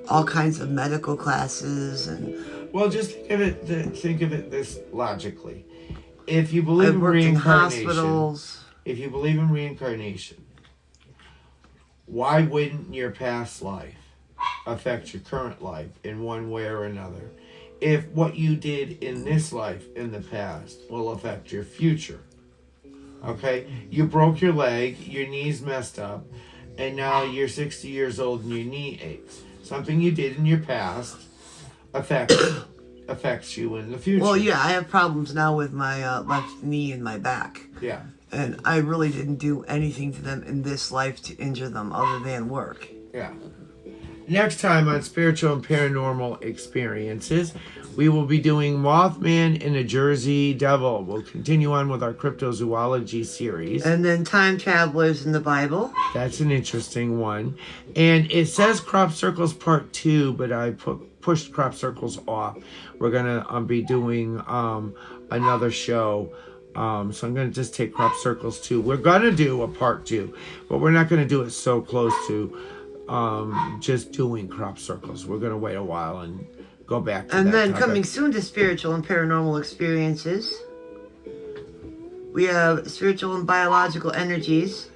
all kinds of medical classes, and Well, just think of it this logically. If you believe I've in worked in reincarnation, hospitals. if you believe in reincarnation, why wouldn't your past life affect your current life in one way or another? If what you did in this life in the past will affect your future. Okay? You broke your leg, your knee's messed up, and now you're 60 years old and your knee aches. Something you did in your past affects you in the future. Well, yeah, I have problems now with my left knee and my back. Yeah. And I really didn't do anything to them in this life to injure them other than work. Yeah. Next time on Spiritual and Paranormal Experiences, we will be doing Mothman and a Jersey Devil. We'll continue on with our cryptozoology series. And then time travelers in the Bible. That's an interesting one. And it says crop circles part 2, but I pushed crop circles off. We're going to be doing another show. So I'm going to just take crop circles 2. We're going to do a part 2, but we're not going to do it so close to just doing crop circles. We're going to wait a while and go back to that. And then topic. coming soon to Spiritual and Paranormal Experiences, we have Spiritual and Biological Energies.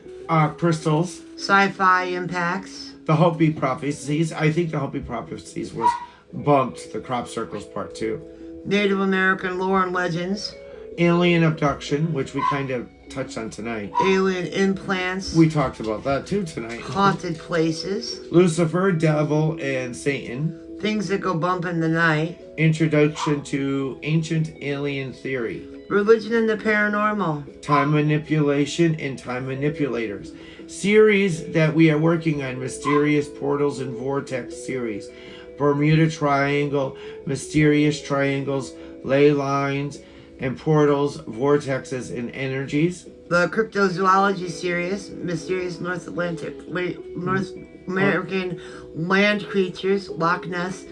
Crystals. Sci-fi impacts. The Hopi Prophecies. I think the Hopi Prophecies was bumped, the crop circles part 2. Native American lore and legends. Alien abduction, which we kind of touched on tonight. Alien implants. We talked about that too tonight. Haunted places. Lucifer, Devil, and Satan. Things that go bump in the night. Introduction to ancient alien theory. Religion and the paranormal. Time manipulation and time manipulators. Series that we are working on, Mysterious Portals and Vortex series. Bermuda Triangle, Mysterious Triangles, Ley Lines, and Portals, Vortexes, and Energies. The Cryptozoology series, Mysterious North American land creatures, Loch Ness,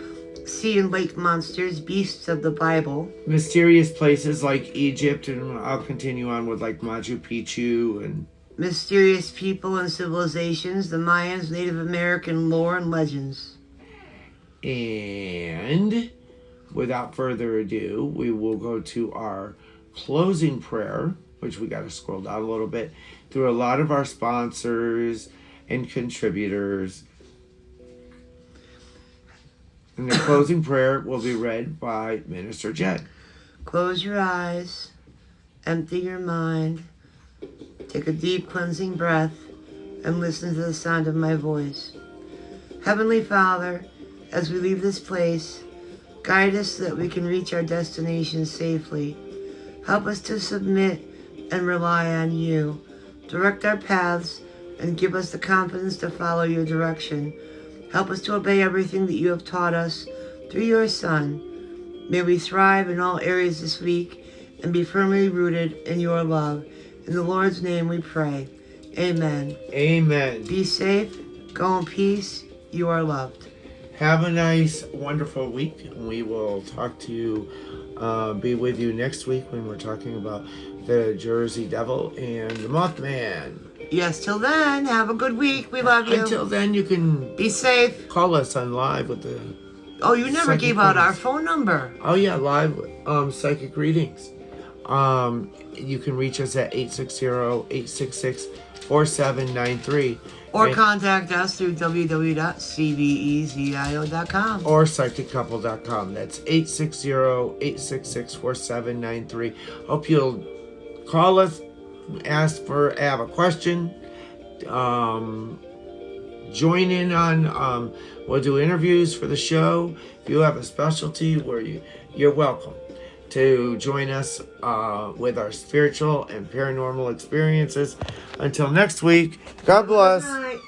sea and lake monsters, beasts of the Bible. Mysterious places like Egypt, and I'll continue on with like Machu Picchu and Mysterious people and civilizations, the Mayans, Native American lore and legends. And without further ado, we will go to our closing prayer, which we got to scroll down a little bit, through a lot of our sponsors and contributors. And the closing prayer will be read by Minister Jed. Close your eyes, empty your mind, take a deep cleansing breath, and listen to the sound of my voice. Heavenly Father, as we leave this place, guide us so that we can reach our destination safely. Help us to submit and rely on you. Direct our paths and give us the confidence to follow your direction. Help us to obey everything that you have taught us through your Son. May we thrive in all areas this week and be firmly rooted in your love. In the Lord's name we pray. Amen. Amen. Be safe. Go in peace. You are loved. Have a nice, wonderful week. We will talk to you, be with you next week when we're talking about the Jersey Devil and the Mothman. Yes, till then, have a good week. We love you. Until then, you can be safe. Call us on live with the... Oh, you never psychic gave out our readings. phone number. Oh, yeah, live psychic readings. You can reach us at 860-866-4793. Or contact us through www.cvezio.com. Or psychiccouple.com. That's 860-866-4793. Hope you'll call us, have a question, join in on, we'll do interviews for the show. If you have a specialty where you're welcome to join us with our spiritual and paranormal experiences. Until next week, God bless. Good night.